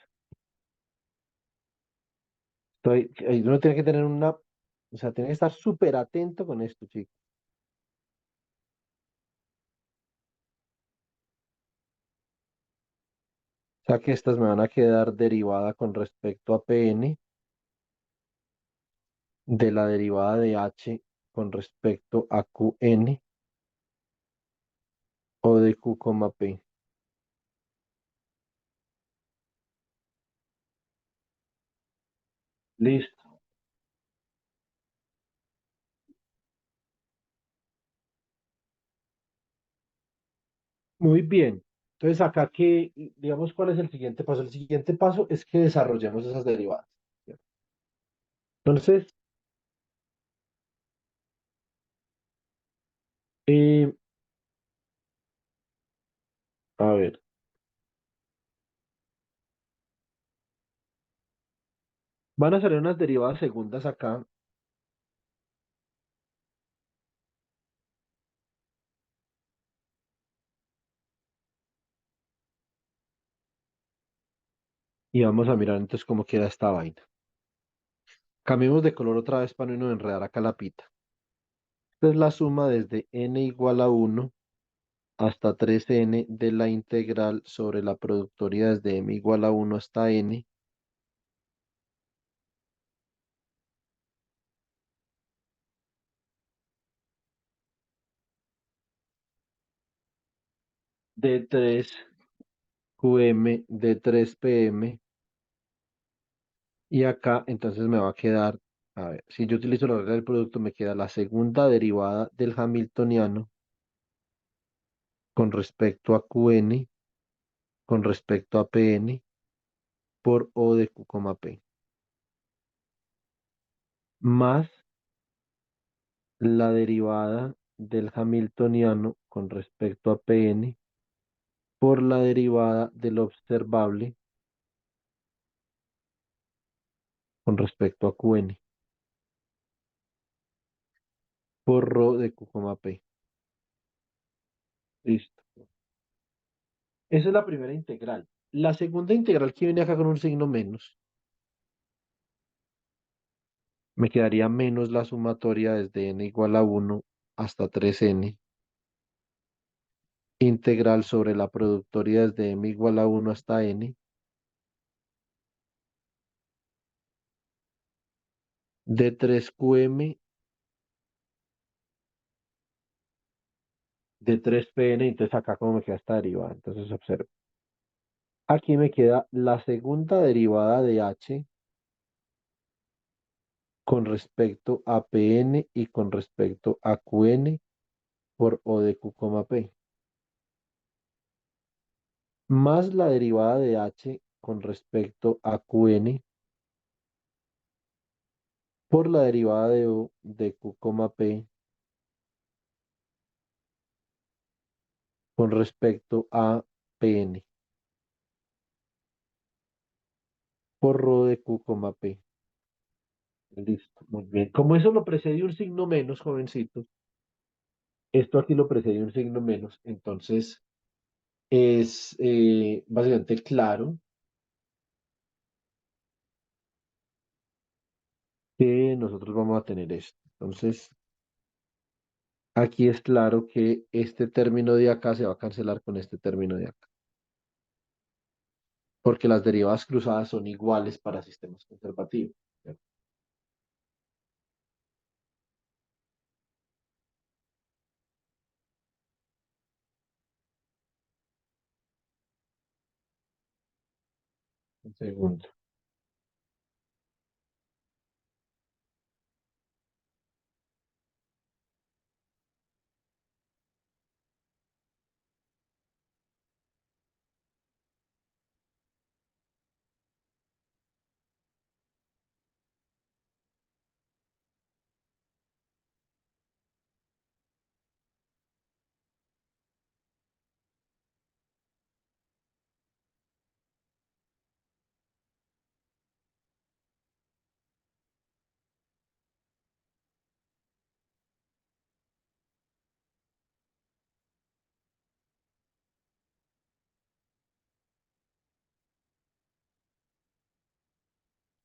Uno tiene que tener o sea, tiene que estar súper atento con esto, chicos. O sea que estas me van a quedar derivada con respecto a Pn de la derivada de H con respecto a Qn o de Q, P. Listo. Muy bien. Entonces acá digamos, ¿cuál es el siguiente paso? El siguiente paso es que desarrollemos esas derivadas. Entonces, eh, a ver, van a salir unas derivadas segundas acá y vamos a mirar entonces cómo queda esta vaina. Cambiemos de color otra vez para no enredar acá la pita. Esta es la suma desde n igual a 1 hasta 3n de la integral sobre la productoria desde m igual a 1 hasta n de 3qm de 3pm. Y acá entonces me va a quedar, a ver, si yo utilizo la regla del producto, me queda la segunda derivada del Hamiltoniano con respecto a Qn, con respecto a Pn, por O de Q, P, más la derivada del Hamiltoniano con respecto a Pn, por la derivada del observable con respecto a Qn, por ρ de Q, P. Listo. Esa es la primera integral. La segunda integral que viene acá con un signo menos, me quedaría menos la sumatoria desde n igual a 1 hasta 3n, integral sobre la productoria desde m igual a 1 hasta n, de 3qm de 3pn, entonces acá como me queda esta derivada, entonces observo. Aquí me queda la segunda derivada de h con respecto a pn y con respecto a qn por o de q, p, más la derivada de h con respecto a qn por la derivada de o de q, p con respecto a pn por ρ de q, p. Listo, muy bien. Como eso lo precede un signo menos, jovencito, esto aquí lo precede un signo menos, entonces es básicamente claro que nosotros vamos a tener esto. Entonces, aquí es claro que este término de acá se va a cancelar con este término de acá, porque las derivadas cruzadas son iguales para sistemas conservativos. ¿Cierto? Un segundo.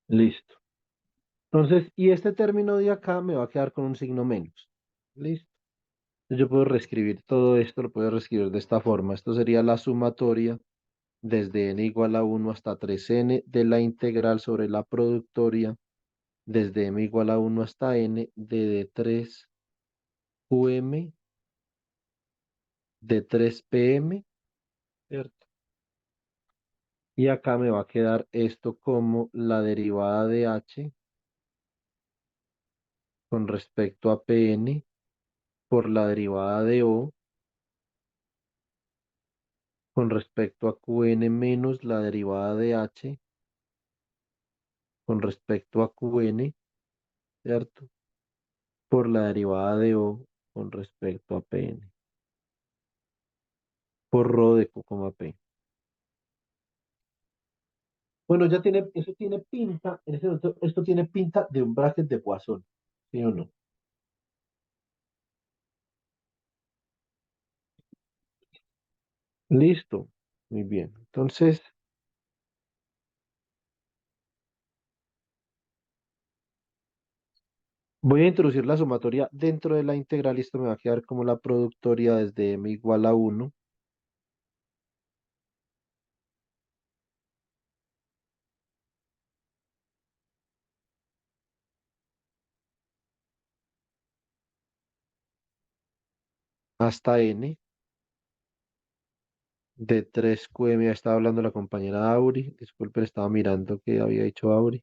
Listo. Entonces, y este término de acá me va a quedar con un signo menos. Listo. Entonces, yo puedo reescribir todo esto, lo puedo reescribir de esta forma. Esto sería la sumatoria desde n igual a 1 hasta 3n de la integral sobre la productoria desde m igual a 1 hasta n de d3qm de 3pm, ¿cierto? Y acá me va a quedar esto como la derivada de h con respecto a pn por la derivada de o con respecto a qn menos la derivada de h con respecto a qn, ¿cierto? Por la derivada de o con respecto a pn, por rho de q, p. Bueno, ya tiene, eso tiene pinta, en ese momento, esto tiene pinta de un bracket de Poisson, ¿sí o no? Listo, muy bien. Entonces, voy a introducir la sumatoria dentro de la integral y esto me va a quedar como la productoria desde m igual a 1 hasta n de 3qm. Ya estaba hablando la compañera Auri, disculpe, estaba mirando que había dicho Auri.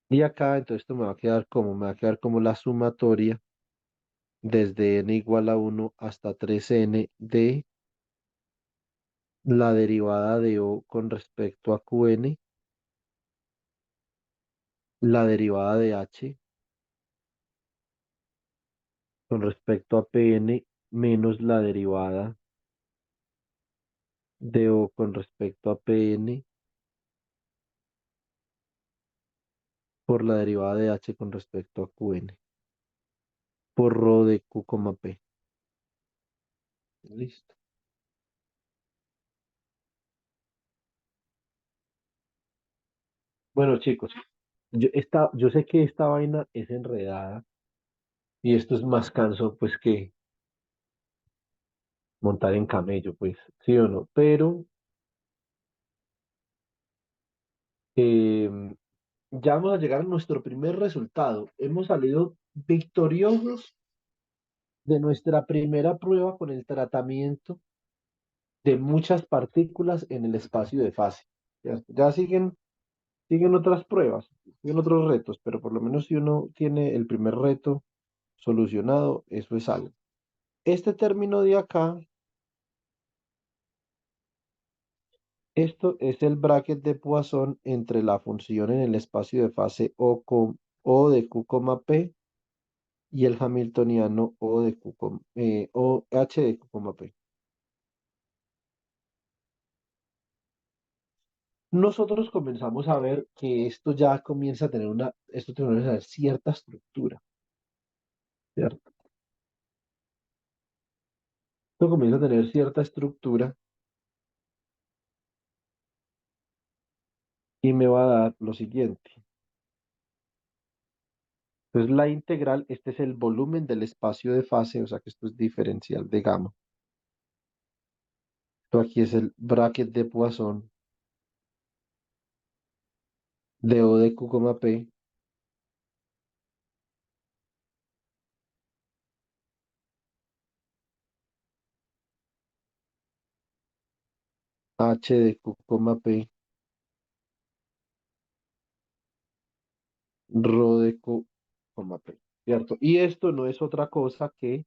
Y acá, entonces esto me va a quedar como la sumatoria desde n igual a 1 hasta 3n de la derivada de o con respecto a qn, la derivada de h con respecto a pn menos la derivada de o con respecto a pn por la derivada de h con respecto a qn por rho de q, p. Listo. Bueno, chicos, yo sé que esta vaina es enredada y esto es más canso pues que montar en camello, pues, sí o no, pero em, ya vamos a llegar a nuestro primer resultado. Hemos salido victoriosos de nuestra primera prueba con el tratamiento de muchas partículas en el espacio de fase. Ya siguen otras pruebas, siguen otros retos, pero por lo menos si uno tiene el primer reto solucionado, eso es algo. Este término de acá, esto es el bracket de Poisson entre la función en el espacio de fase O de Q, P y el hamiltoniano O de Q, o H de Q, P. nosotros comenzamos a ver que esto ya comienza a tener esto tiene que tener cierta estructura, ¿cierto? Esto comienza a tener cierta estructura y me va a dar lo siguiente. Entonces la integral, este es el volumen del espacio de fase, o sea que esto es diferencial de gamma. Esto aquí es el bracket de Poisson de O de Q, P, H de Q, P, rho de Q, P, ¿cierto? Y esto no es otra cosa que,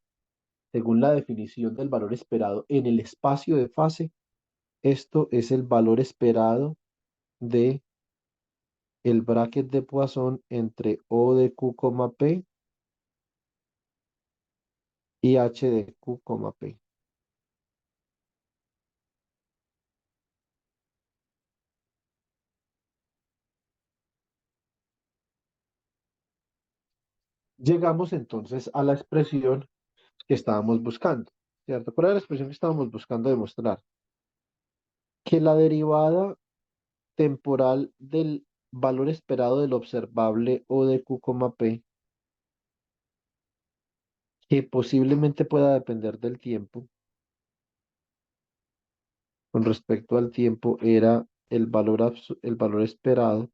según la definición del valor esperado en el espacio de fase, esto es el valor esperado de el bracket de Poisson entre O de Q, P y H de Q, P. Llegamos entonces a la expresión que estábamos buscando, ¿cierto? ¿Cuál era la expresión que estábamos buscando demostrar? Que la derivada temporal del valor esperado del observable O de Q, P, que posiblemente pueda depender del tiempo, con respecto al tiempo, era el valor esperado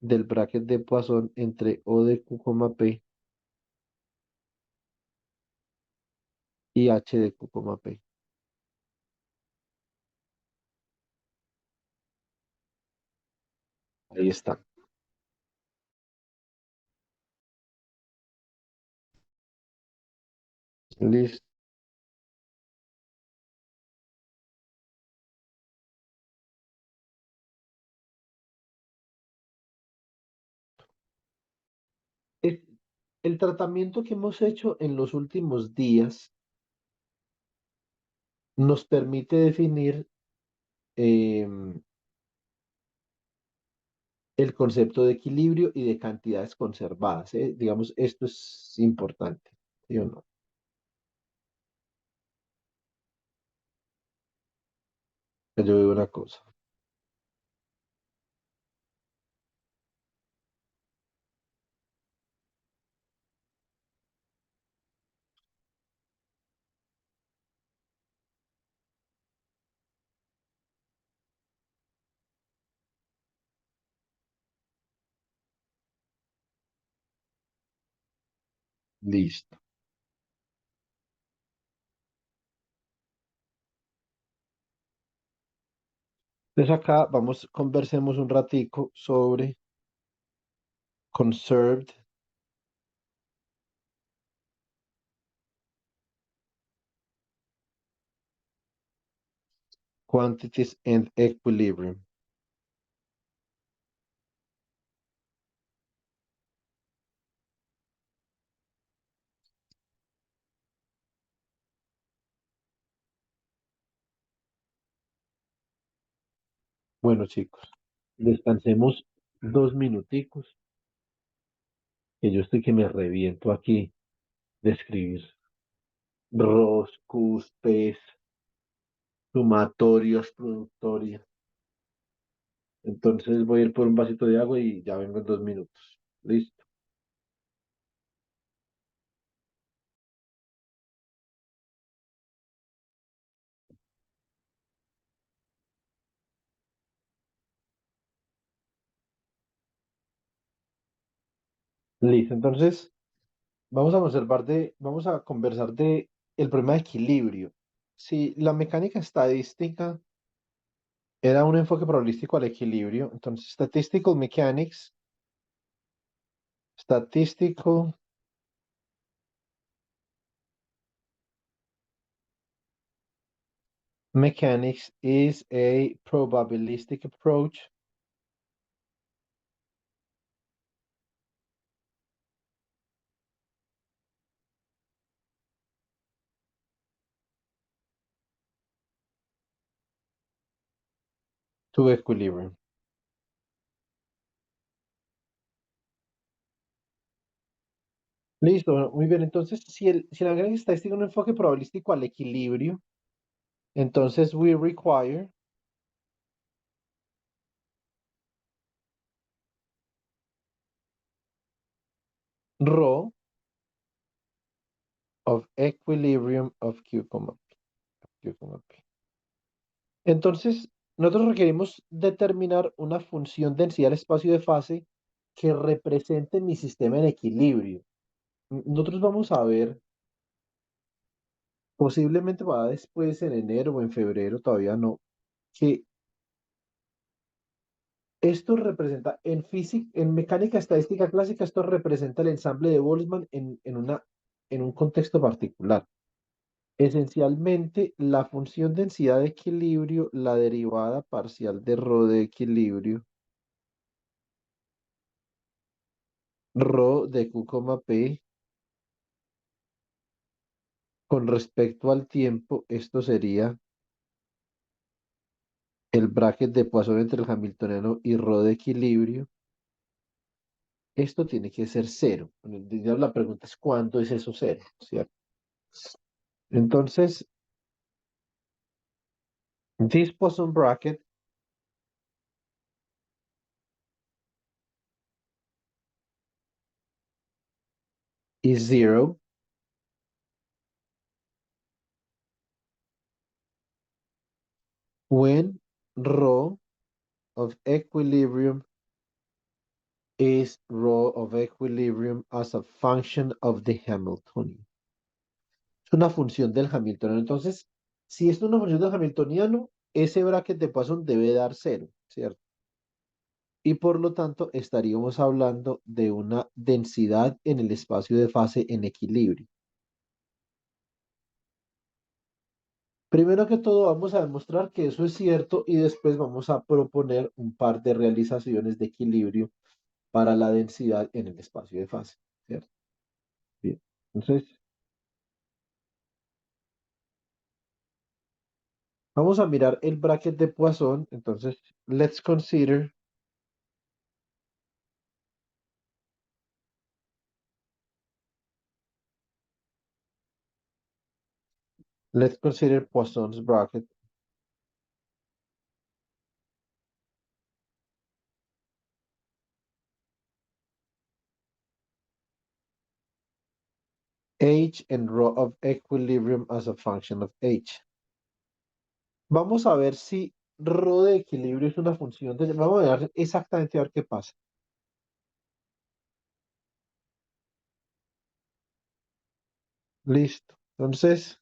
del bracket de Poisson entre O de Q, P y H de Q, P. Ahí está. Listo. Es- El tratamiento que hemos hecho en los últimos días nos permite definir em, el concepto de equilibrio y de cantidades conservadas, ¿eh? Digamos, esto es importante, ¿sí o no? Yo digo una cosa. Listo. Entonces acá vamos, conversemos un ratico sobre conserved quantities and equilibrium. Bueno, chicos, descansemos 2 minuticos, que yo estoy que me reviento aquí de escribir. Ros, cus, pes, sumatorios, productorias. Entonces voy a ir por un vasito de agua y ya vengo en 2 minutos. Listo. Listo. Entonces, vamos a conversar de el problema de equilibrio. Si la mecánica estadística era un enfoque probabilístico al equilibrio, entonces statistical mechanics is a probabilistic approach to equilibrium. Listo, bueno, muy bien. Entonces, si el análisis estadístico es un enfoque probabilístico al equilibrio, entonces we require rho of equilibrium of Q, Q, P. Entonces, nosotros requerimos determinar una función densidad del espacio de fase que represente mi sistema en equilibrio. Nosotros vamos a ver, posiblemente va después en enero o en febrero, todavía no, que esto representa en física, en mecánica estadística clásica, esto representa el ensamble de Boltzmann en un contexto particular. Esencialmente, la función densidad de equilibrio, la derivada parcial de rho de equilibrio, rho de Q, P, con respecto al tiempo, esto sería el bracket de Poisson entre el hamiltoniano y rho de equilibrio. Esto tiene que ser cero. Bueno, digamos, la pregunta es ¿cuándo es eso cero? ¿Cierto? Entonces, this Poisson bracket is zero when rho of equilibrium is rho of equilibrium as a function of the Hamiltonian. Es una función del Hamiltoniano. Entonces, si es una función del Hamiltoniano, ese bracket de Poisson debe dar cero, ¿cierto? Y por lo tanto, estaríamos hablando de una densidad en el espacio de fase en equilibrio. Primero que todo, vamos a demostrar que eso es cierto y después vamos a proponer un par de realizaciones de equilibrio para la densidad en el espacio de fase, ¿cierto? Bien. Entonces, vamos a mirar el bracket de Poisson. Entonces, let's consider Poisson's bracket. H and rho of equilibrium as a function of H. Vamos a ver si rho de equilibrio es una función de... Vamos a ver exactamente a ver qué pasa. Listo. Entonces,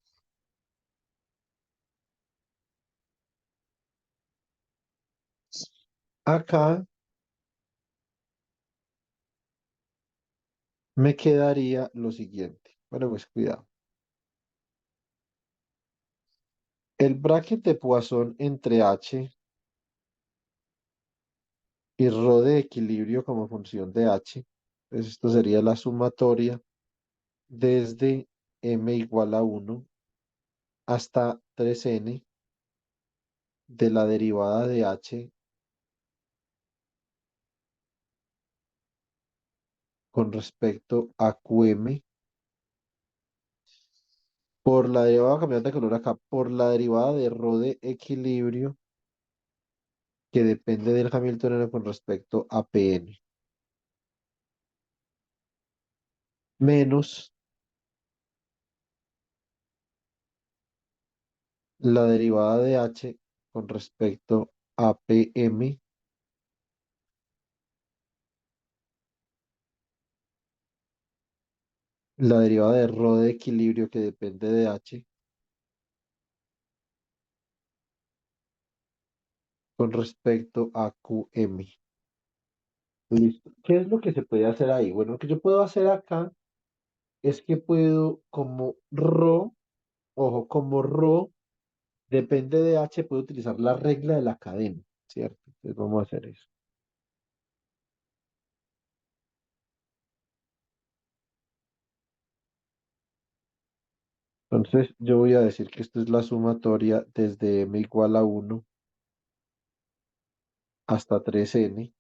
acá me quedaría lo siguiente. Bueno, pues cuidado. El bracket de Poisson entre H y rho de equilibrio como función de H. Pues esto sería la sumatoria desde m igual a 1 hasta 3n de la derivada de H con respecto a Qm por la derivada, cambiando de color acá, por la derivada de rho de equilibrio que depende del Hamiltoniano con respecto a Pn, menos la derivada de H con respecto a Pm, la derivada de rho de equilibrio que depende de H con respecto a Qm. Listo. ¿Qué es lo que se puede hacer ahí? Bueno, lo que yo puedo hacer acá es que puedo, como rho, ojo, como rho depende de H, puedo utilizar la regla de la cadena, ¿cierto? Entonces vamos a hacer eso. Entonces yo voy a decir que esto es la sumatoria desde m igual a 1 hasta 3n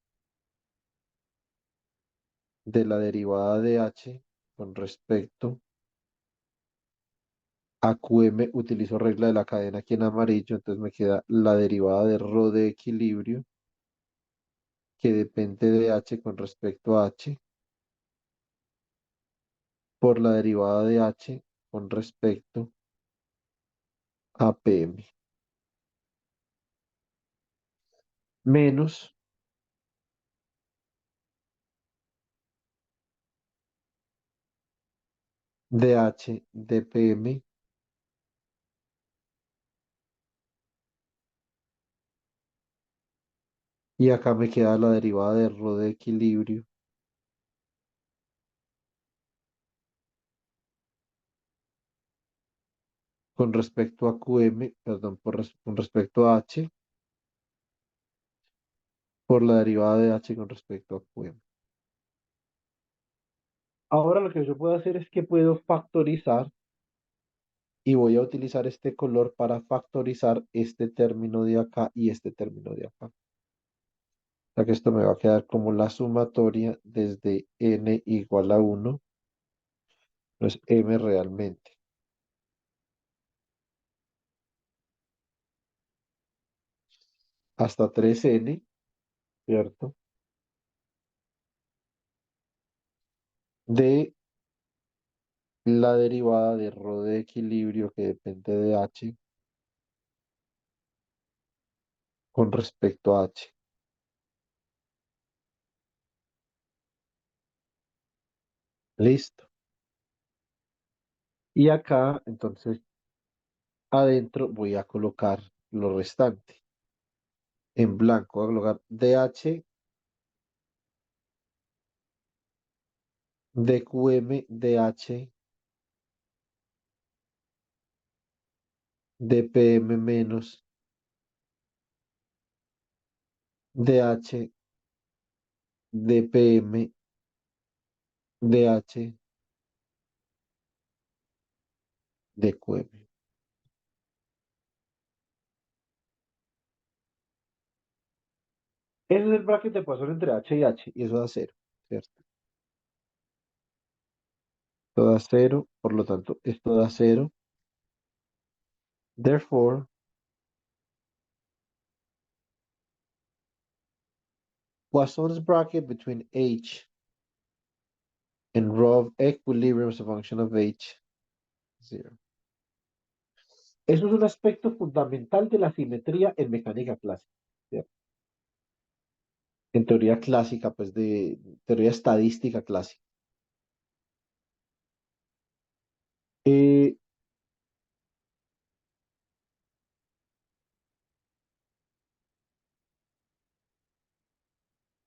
de la derivada de h con respecto a qm. Utilizo regla de la cadena aquí en amarillo, entonces me queda la derivada de rho de equilibrio que depende de h con respecto a h por la derivada de h con respecto a pm menos dh dpm y acá me queda la derivada de rho de equilibrio con respecto a qm, perdón, con respecto a h por la derivada de h con respecto a qm. Ahora lo que yo puedo hacer es que puedo factorizar y voy a utilizar este color para factorizar este término de acá y este término de acá. O sea que esto me va a quedar como la sumatoria desde n igual a 1, no es m realmente, hasta 3n, ¿cierto? De la derivada de rho de equilibrio que depende de h con respecto a h. Listo. Y acá, entonces, adentro voy a colocar lo restante. En blanco voy a colocar dh, dqm, dh, dpm menos dh, dpm, dh, dqm. Ese es el bracket de Poisson entre h y h, y eso da cero, ¿cierto? Esto da cero, por lo tanto, esto da cero. Therefore, Poisson's bracket between h and rho of equilibrium is a function of h, 0. Eso es un aspecto fundamental de la simetría en mecánica clásica, ¿cierto? En teoría clásica, pues de teoría estadística clásica. Eh,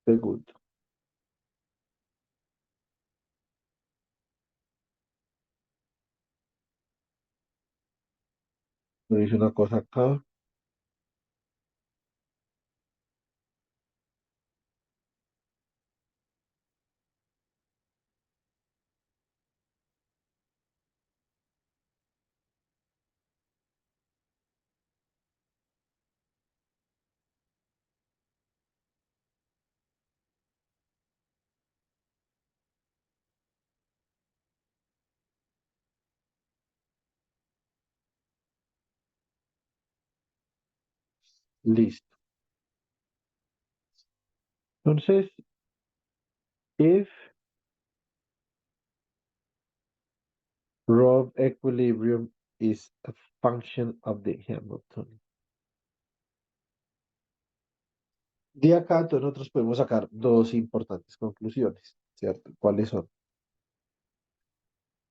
segundo, me dice una cosa acá. Listo. Entonces, if rho of equilibrium is a function of the Hamiltonian. De acá, entonces nosotros podemos sacar dos importantes conclusiones, ¿cierto? ¿Cuáles son?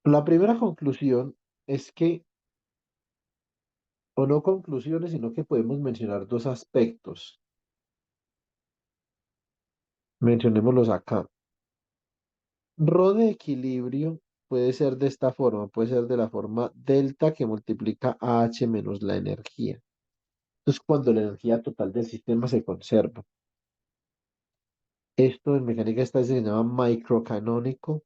La primera conclusión es que, o no conclusiones, sino que podemos mencionar dos aspectos. Mencionémoslos acá. Rho de equilibrio puede ser de esta forma, puede ser de la forma delta que multiplica a h menos la energía. Entonces, cuando la energía total del sistema se conserva. Esto en mecánica estática se llama microcanónico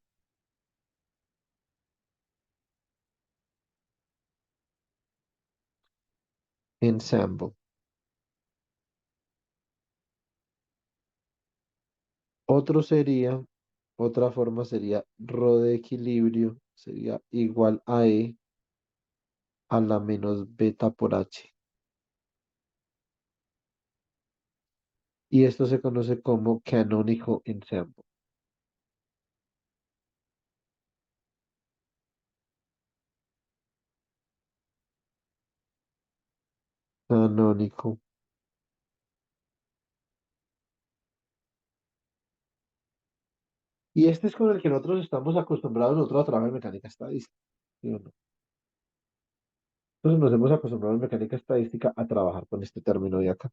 ensemble. Otro sería, otra forma sería rho de equilibrio, sería igual a E a la menos beta por H. Y esto se conoce como canonical ensemble. Canónico. Y este es con el que nosotros estamos acostumbrados nosotros a trabajar en mecánica estadística, ¿sí o no? Entonces nos hemos acostumbrado en mecánica estadística a trabajar con este término de acá.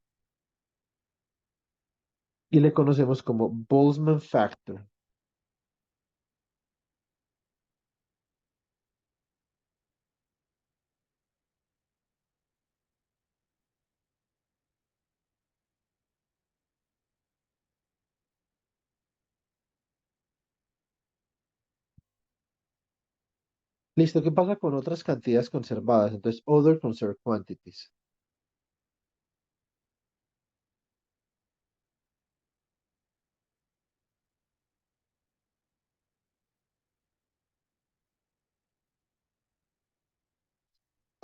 Y le conocemos como Boltzmann factor. Listo, ¿qué pasa con otras cantidades conservadas? Entonces, other conserved quantities.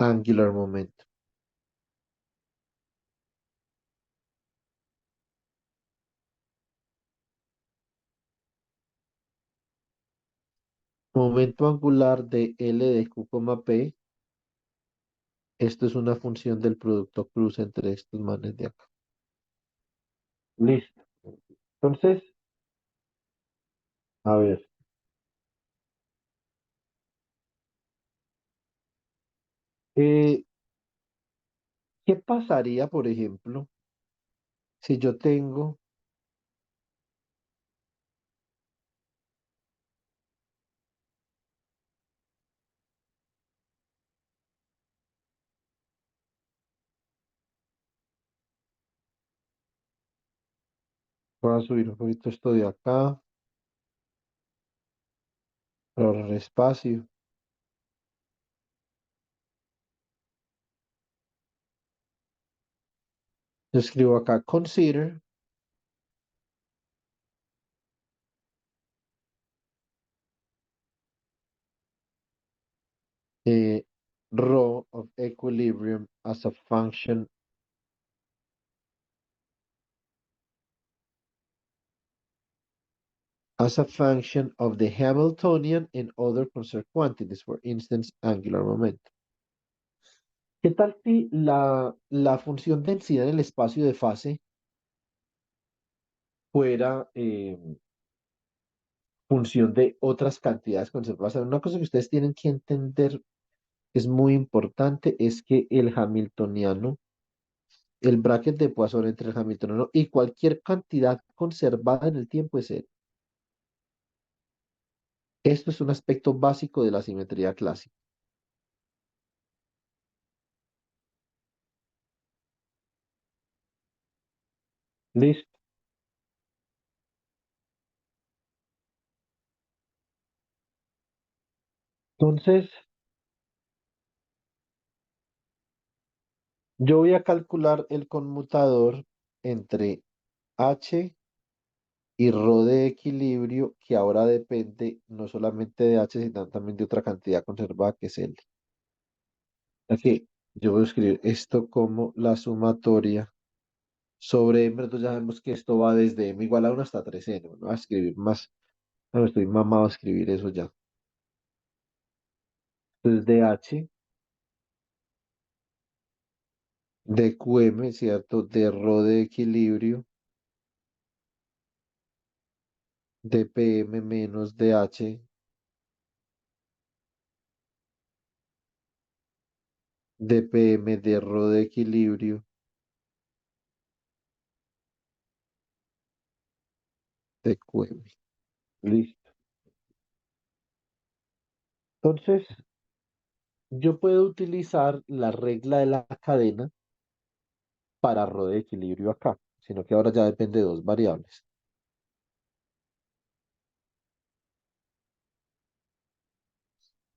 Angular momentum. Momento angular de L de Q, P. Esto es una función del producto cruz entre estos manes de acá. Listo. Entonces, a ver, eh, ¿qué pasaría, por ejemplo, si yo tengo, voy a subir un poquito esto de acá, ahorrar espacio. Yo escribo acá, consider eh, rho of equilibrium as a function of the Hamiltonian and other conserved quantities, for instance, angular momentum. ¿Qué tal si la función densidad en el espacio de fase fuera función de otras cantidades conservadas? Una cosa que ustedes tienen que entender, que es muy importante, es que el hamiltoniano, el bracket de Poisson entre el hamiltoniano y cualquier cantidad conservada en el tiempo es cero. Esto es un aspecto básico de la simetría clásica. ¿Listo? Entonces, yo voy a calcular el conmutador entre H y rho de equilibrio, que ahora depende no solamente de H, sino también de otra cantidad conservada que es L. Aquí yo voy a escribir esto como la sumatoria sobre M. Entonces ya sabemos que esto va desde M igual a 1 hasta 3N. No voy a escribir más. No, estoy mamado a escribir eso ya. Entonces de H, de QM, ¿cierto? De rho de equilibrio, de PM menos de H, de PM de rho de equilibrio, de QM. Listo. Entonces, yo puedo utilizar la regla de la cadena para rho de equilibrio acá, sino que ahora ya depende de dos variables.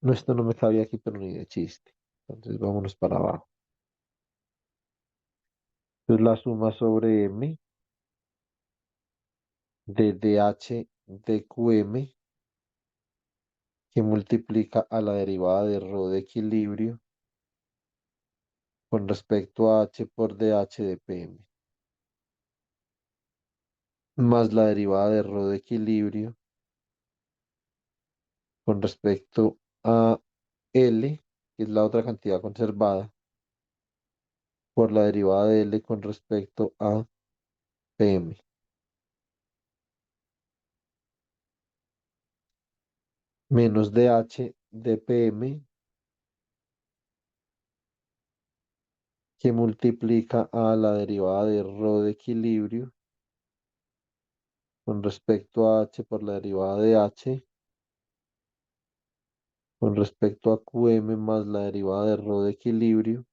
No, esto no me cabía aquí, pero ni de chiste. Entonces, vámonos para abajo. Entonces, la suma sobre M de dH de QM que multiplica a la derivada de ρ de equilibrio con respecto a H por dH de PM, más la derivada de ρ de equilibrio con respecto a L, que es la otra cantidad conservada, por la derivada de L con respecto a PM, menos dH de PM que multiplica a la derivada de ρ de equilibrio con respecto a H por la derivada de H con respecto a QM más la derivada de ρ de equilibrio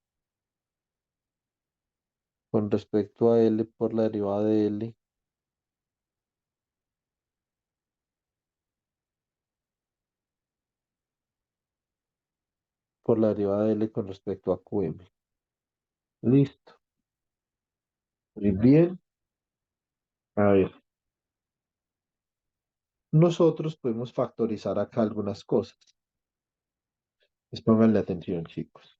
con respecto a L por la derivada de L por la derivada de L con respecto a QM. Listo. Muy bien. A ver, nosotros podemos factorizar acá algunas cosas. Pues pónganle atención, chicos.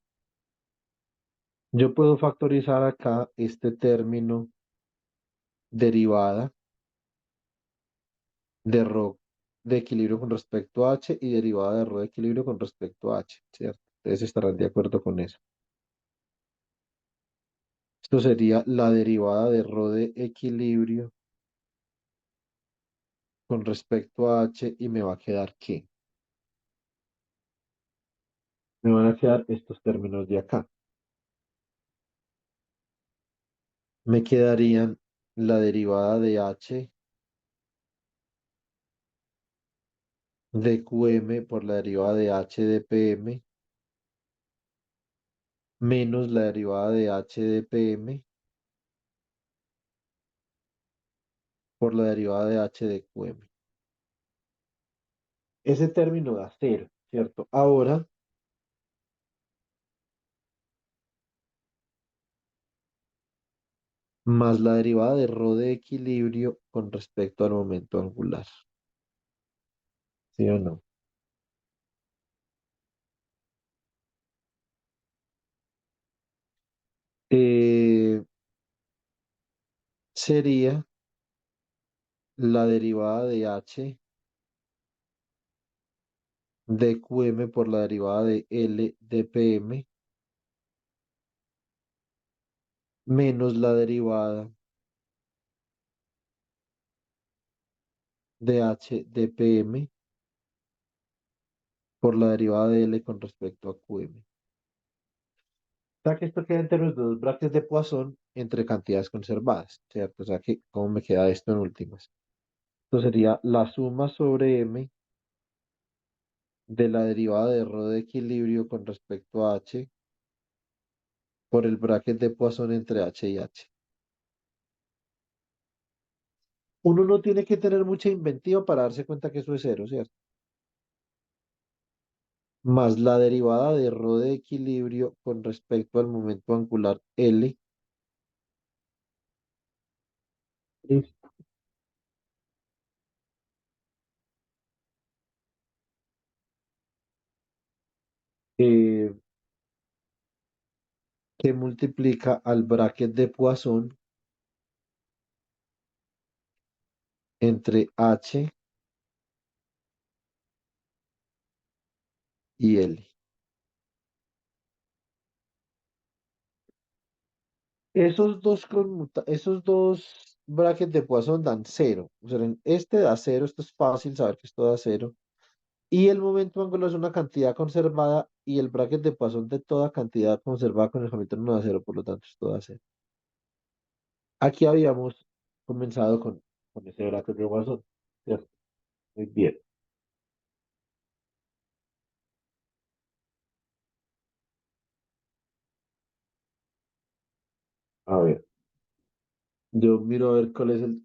Yo puedo factorizar acá este término derivada de ρ de equilibrio con respecto a H y derivada de ρ de equilibrio con respecto a H, ¿cierto? Ustedes estarán de acuerdo con eso. Esto sería la derivada de ρ de equilibrio con respecto a H y me va a quedar ¿qué? Me van a quedar estos términos de acá. Me quedarían la derivada de H de QM por la derivada de H de PM menos la derivada de H de PM por la derivada de H de QM. Ese término da cero, ¿cierto? Ahora, más la derivada de ρ de equilibrio con respecto al momento angular. ¿Sí o no? Eh, sería la derivada de H de QM por la derivada de L de PM menos la derivada de H de PM por la derivada de L con respecto a QM. O sea que esto queda en términos de dos brackets de Poisson entre cantidades conservadas, ¿cierto? O sea que, ¿cómo me queda esto en últimas? Esto sería la suma sobre M de la derivada de ρ de equilibrio con respecto a H por el bracket de Poisson entre H y H. Uno no tiene que tener mucha inventiva para darse cuenta que eso es cero, ¿cierto? Más la derivada de ρ de equilibrio con respecto al momento angular L. Listo. eh, que multiplica al bracket de Poisson entre H y L. Esos dos brackets de Poisson dan cero. O sea, este da cero, esto es fácil saber que esto da cero. Y el momento angular es una cantidad conservada y el bracket de Poisson de toda cantidad conservada con el Hamilton no da cero, por lo tanto esto da cero. Aquí habíamos comenzado con ese bracket de Poisson, ¿cierto? Muy bien. A ver, yo miro a ver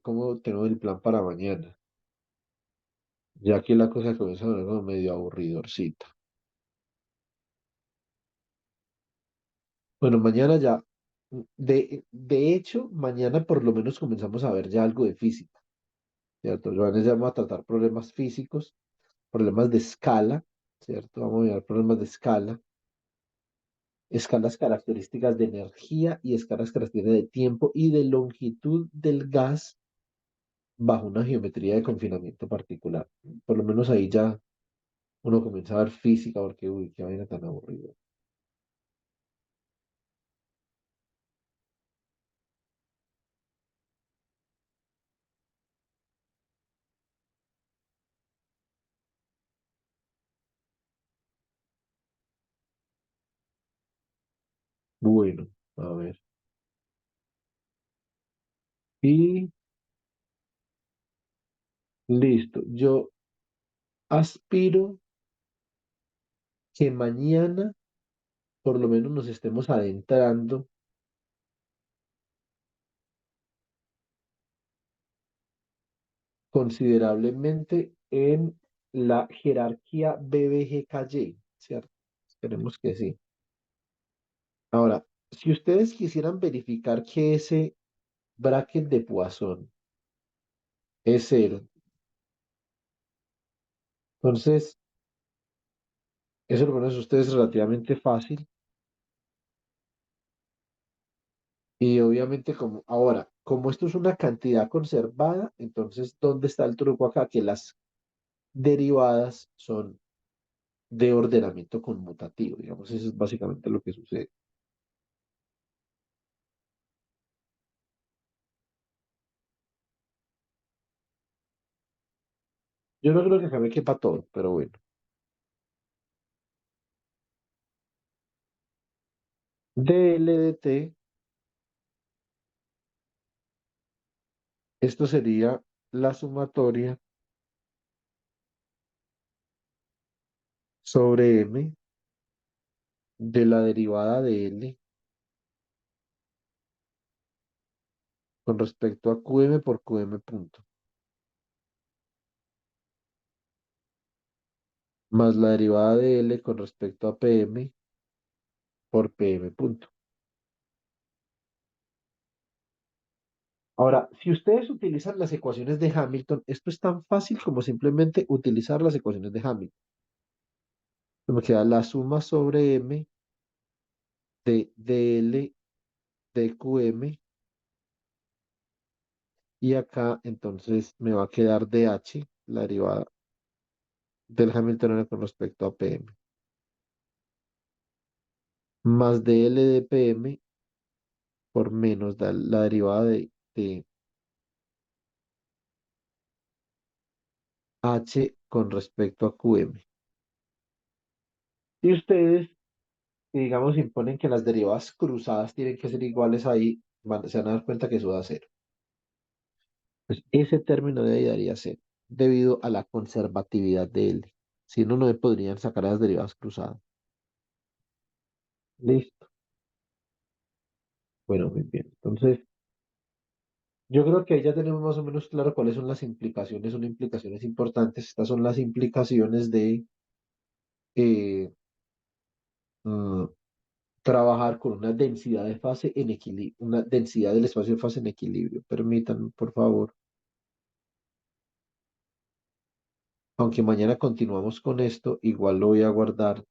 cómo tengo el plan para mañana, ya que la cosa comienza a ver como medio aburridorcita. Bueno, mañana ya, de hecho, mañana por lo menos comenzamos a ver ya algo de física, ¿cierto? Johannes ya vamos a tratar problemas físicos, problemas de escala, ¿cierto? Vamos a mirar problemas de escala, escalas características de energía y escalas características de tiempo y de longitud del gas bajo una geometría de confinamiento particular. Por lo menos ahí ya uno comienza a ver física porque, uy, qué vaina tan aburrida. Bueno, a ver. Y listo. Yo aspiro que mañana por lo menos nos estemos adentrando considerablemente en la jerarquía BBGKY, ¿cierto? Esperemos que sí. Ahora, si ustedes quisieran verificar que ese bracket de Poisson es cero, entonces eso lo ponen ustedes relativamente fácil y obviamente como ahora, como esto es una cantidad conservada, entonces ¿dónde está el truco acá? Que las derivadas son de ordenamiento conmutativo, digamos, eso es básicamente lo que sucede. Yo no creo que acá me quepa todo, pero bueno. Dl de t, esto sería la sumatoria sobre m de la derivada de L con respecto a Qm por Qm punto, más la derivada de L con respecto a Pm por Pm punto. Ahora, si ustedes utilizan las ecuaciones de Hamilton, esto es tan fácil como simplemente utilizar las ecuaciones de Hamilton. Me queda la suma sobre m de dl de Qm y acá entonces me va a quedar dh, la derivada del Hamiltoniano con respecto a Pm, más dl de Pm por menos la derivada de h con respecto a Qm. Y ustedes, digamos, imponen que las derivadas cruzadas tienen que ser iguales ahí, se van a dar cuenta que eso da cero. Pues ese término de ahí daría cero, debido a la conservatividad de L. Si no, no me podrían sacar las derivadas cruzadas. Listo. Bueno, muy bien. Entonces, yo creo que ahí ya tenemos más o menos claro cuáles son las implicaciones, son implicaciones importantes. Estas son las implicaciones de eh, mm, trabajar con una densidad de fase en equilibrio, una densidad del espacio de fase en equilibrio. Permítanme, por favor. Aunque mañana continuamos con esto, igual lo voy a guardar.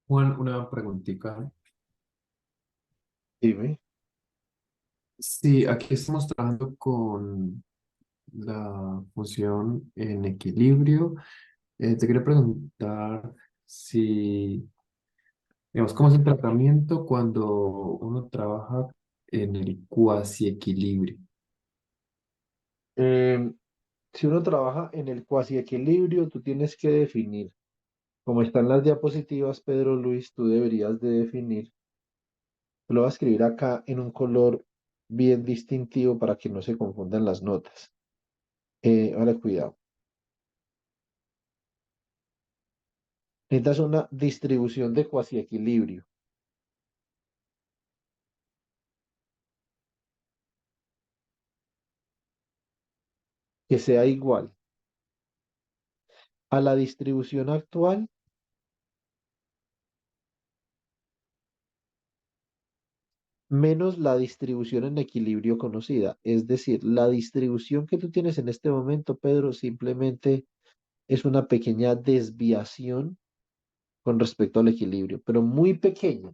Juan, una preguntita. Dime. Sí, aquí estamos trabajando con la función en equilibrio. Te quería preguntar si, digamos, ¿cómo es el tratamiento cuando uno trabaja en el cuasi equilibrio? Eh, si uno trabaja en el cuasi equilibrio, tú tienes que definir, como están las diapositivas, Pedro Luis, tú deberías de definir, lo voy a escribir acá en un color bien distintivo para que no se confundan las notas. Ahora, cuidado. Necesitas una distribución de cuasi-equilibrio. que sea igual a la distribución actual menos la distribución en equilibrio conocida. Es decir, la distribución que tú tienes en este momento, Pedro, simplemente es una pequeña desviación con respecto al equilibrio, pero muy pequeña.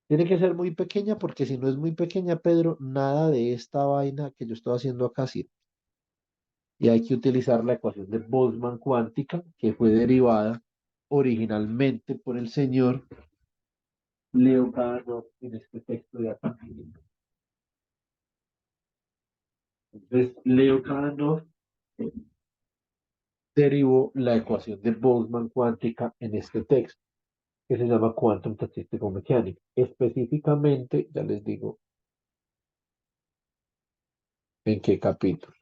Tiene que ser muy pequeña porque si no es muy pequeña, Pedro, nada de esta vaina que yo estoy haciendo acá sirve. Y hay que utilizar la ecuación de Boltzmann cuántica, que fue derivada originalmente por el señor Leo Kadanoff en este texto de acá. Entonces, Leo Kadanoff derivó la ecuación de Boltzmann cuántica en este texto, que se llama Quantum Statistical Mechanics. Específicamente, ya les digo en qué capítulo.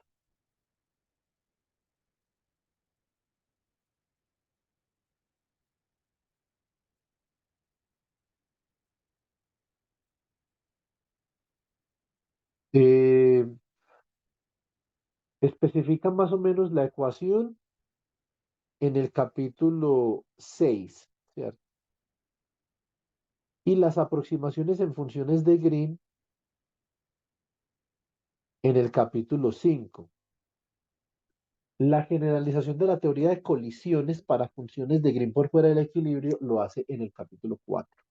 Eh, especifica más o menos la ecuación en el capítulo 6, ¿cierto? Y las aproximaciones en funciones de Green en el capítulo 5. La generalización de la teoría de colisiones para funciones de Green por fuera del equilibrio lo hace en el capítulo 4.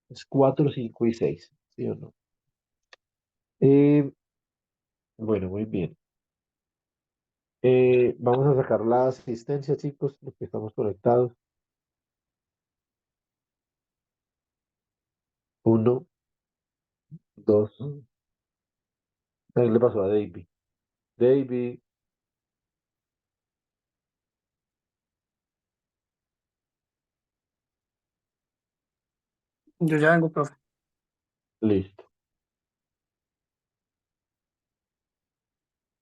Es 4, 5 y 6, ¿sí o no? Bueno, muy bien. Vamos a sacar la asistencia, chicos, los que estamos conectados. 1, 2. ¿Qué le pasó a David? David, Yo ya vengo, profe. listo.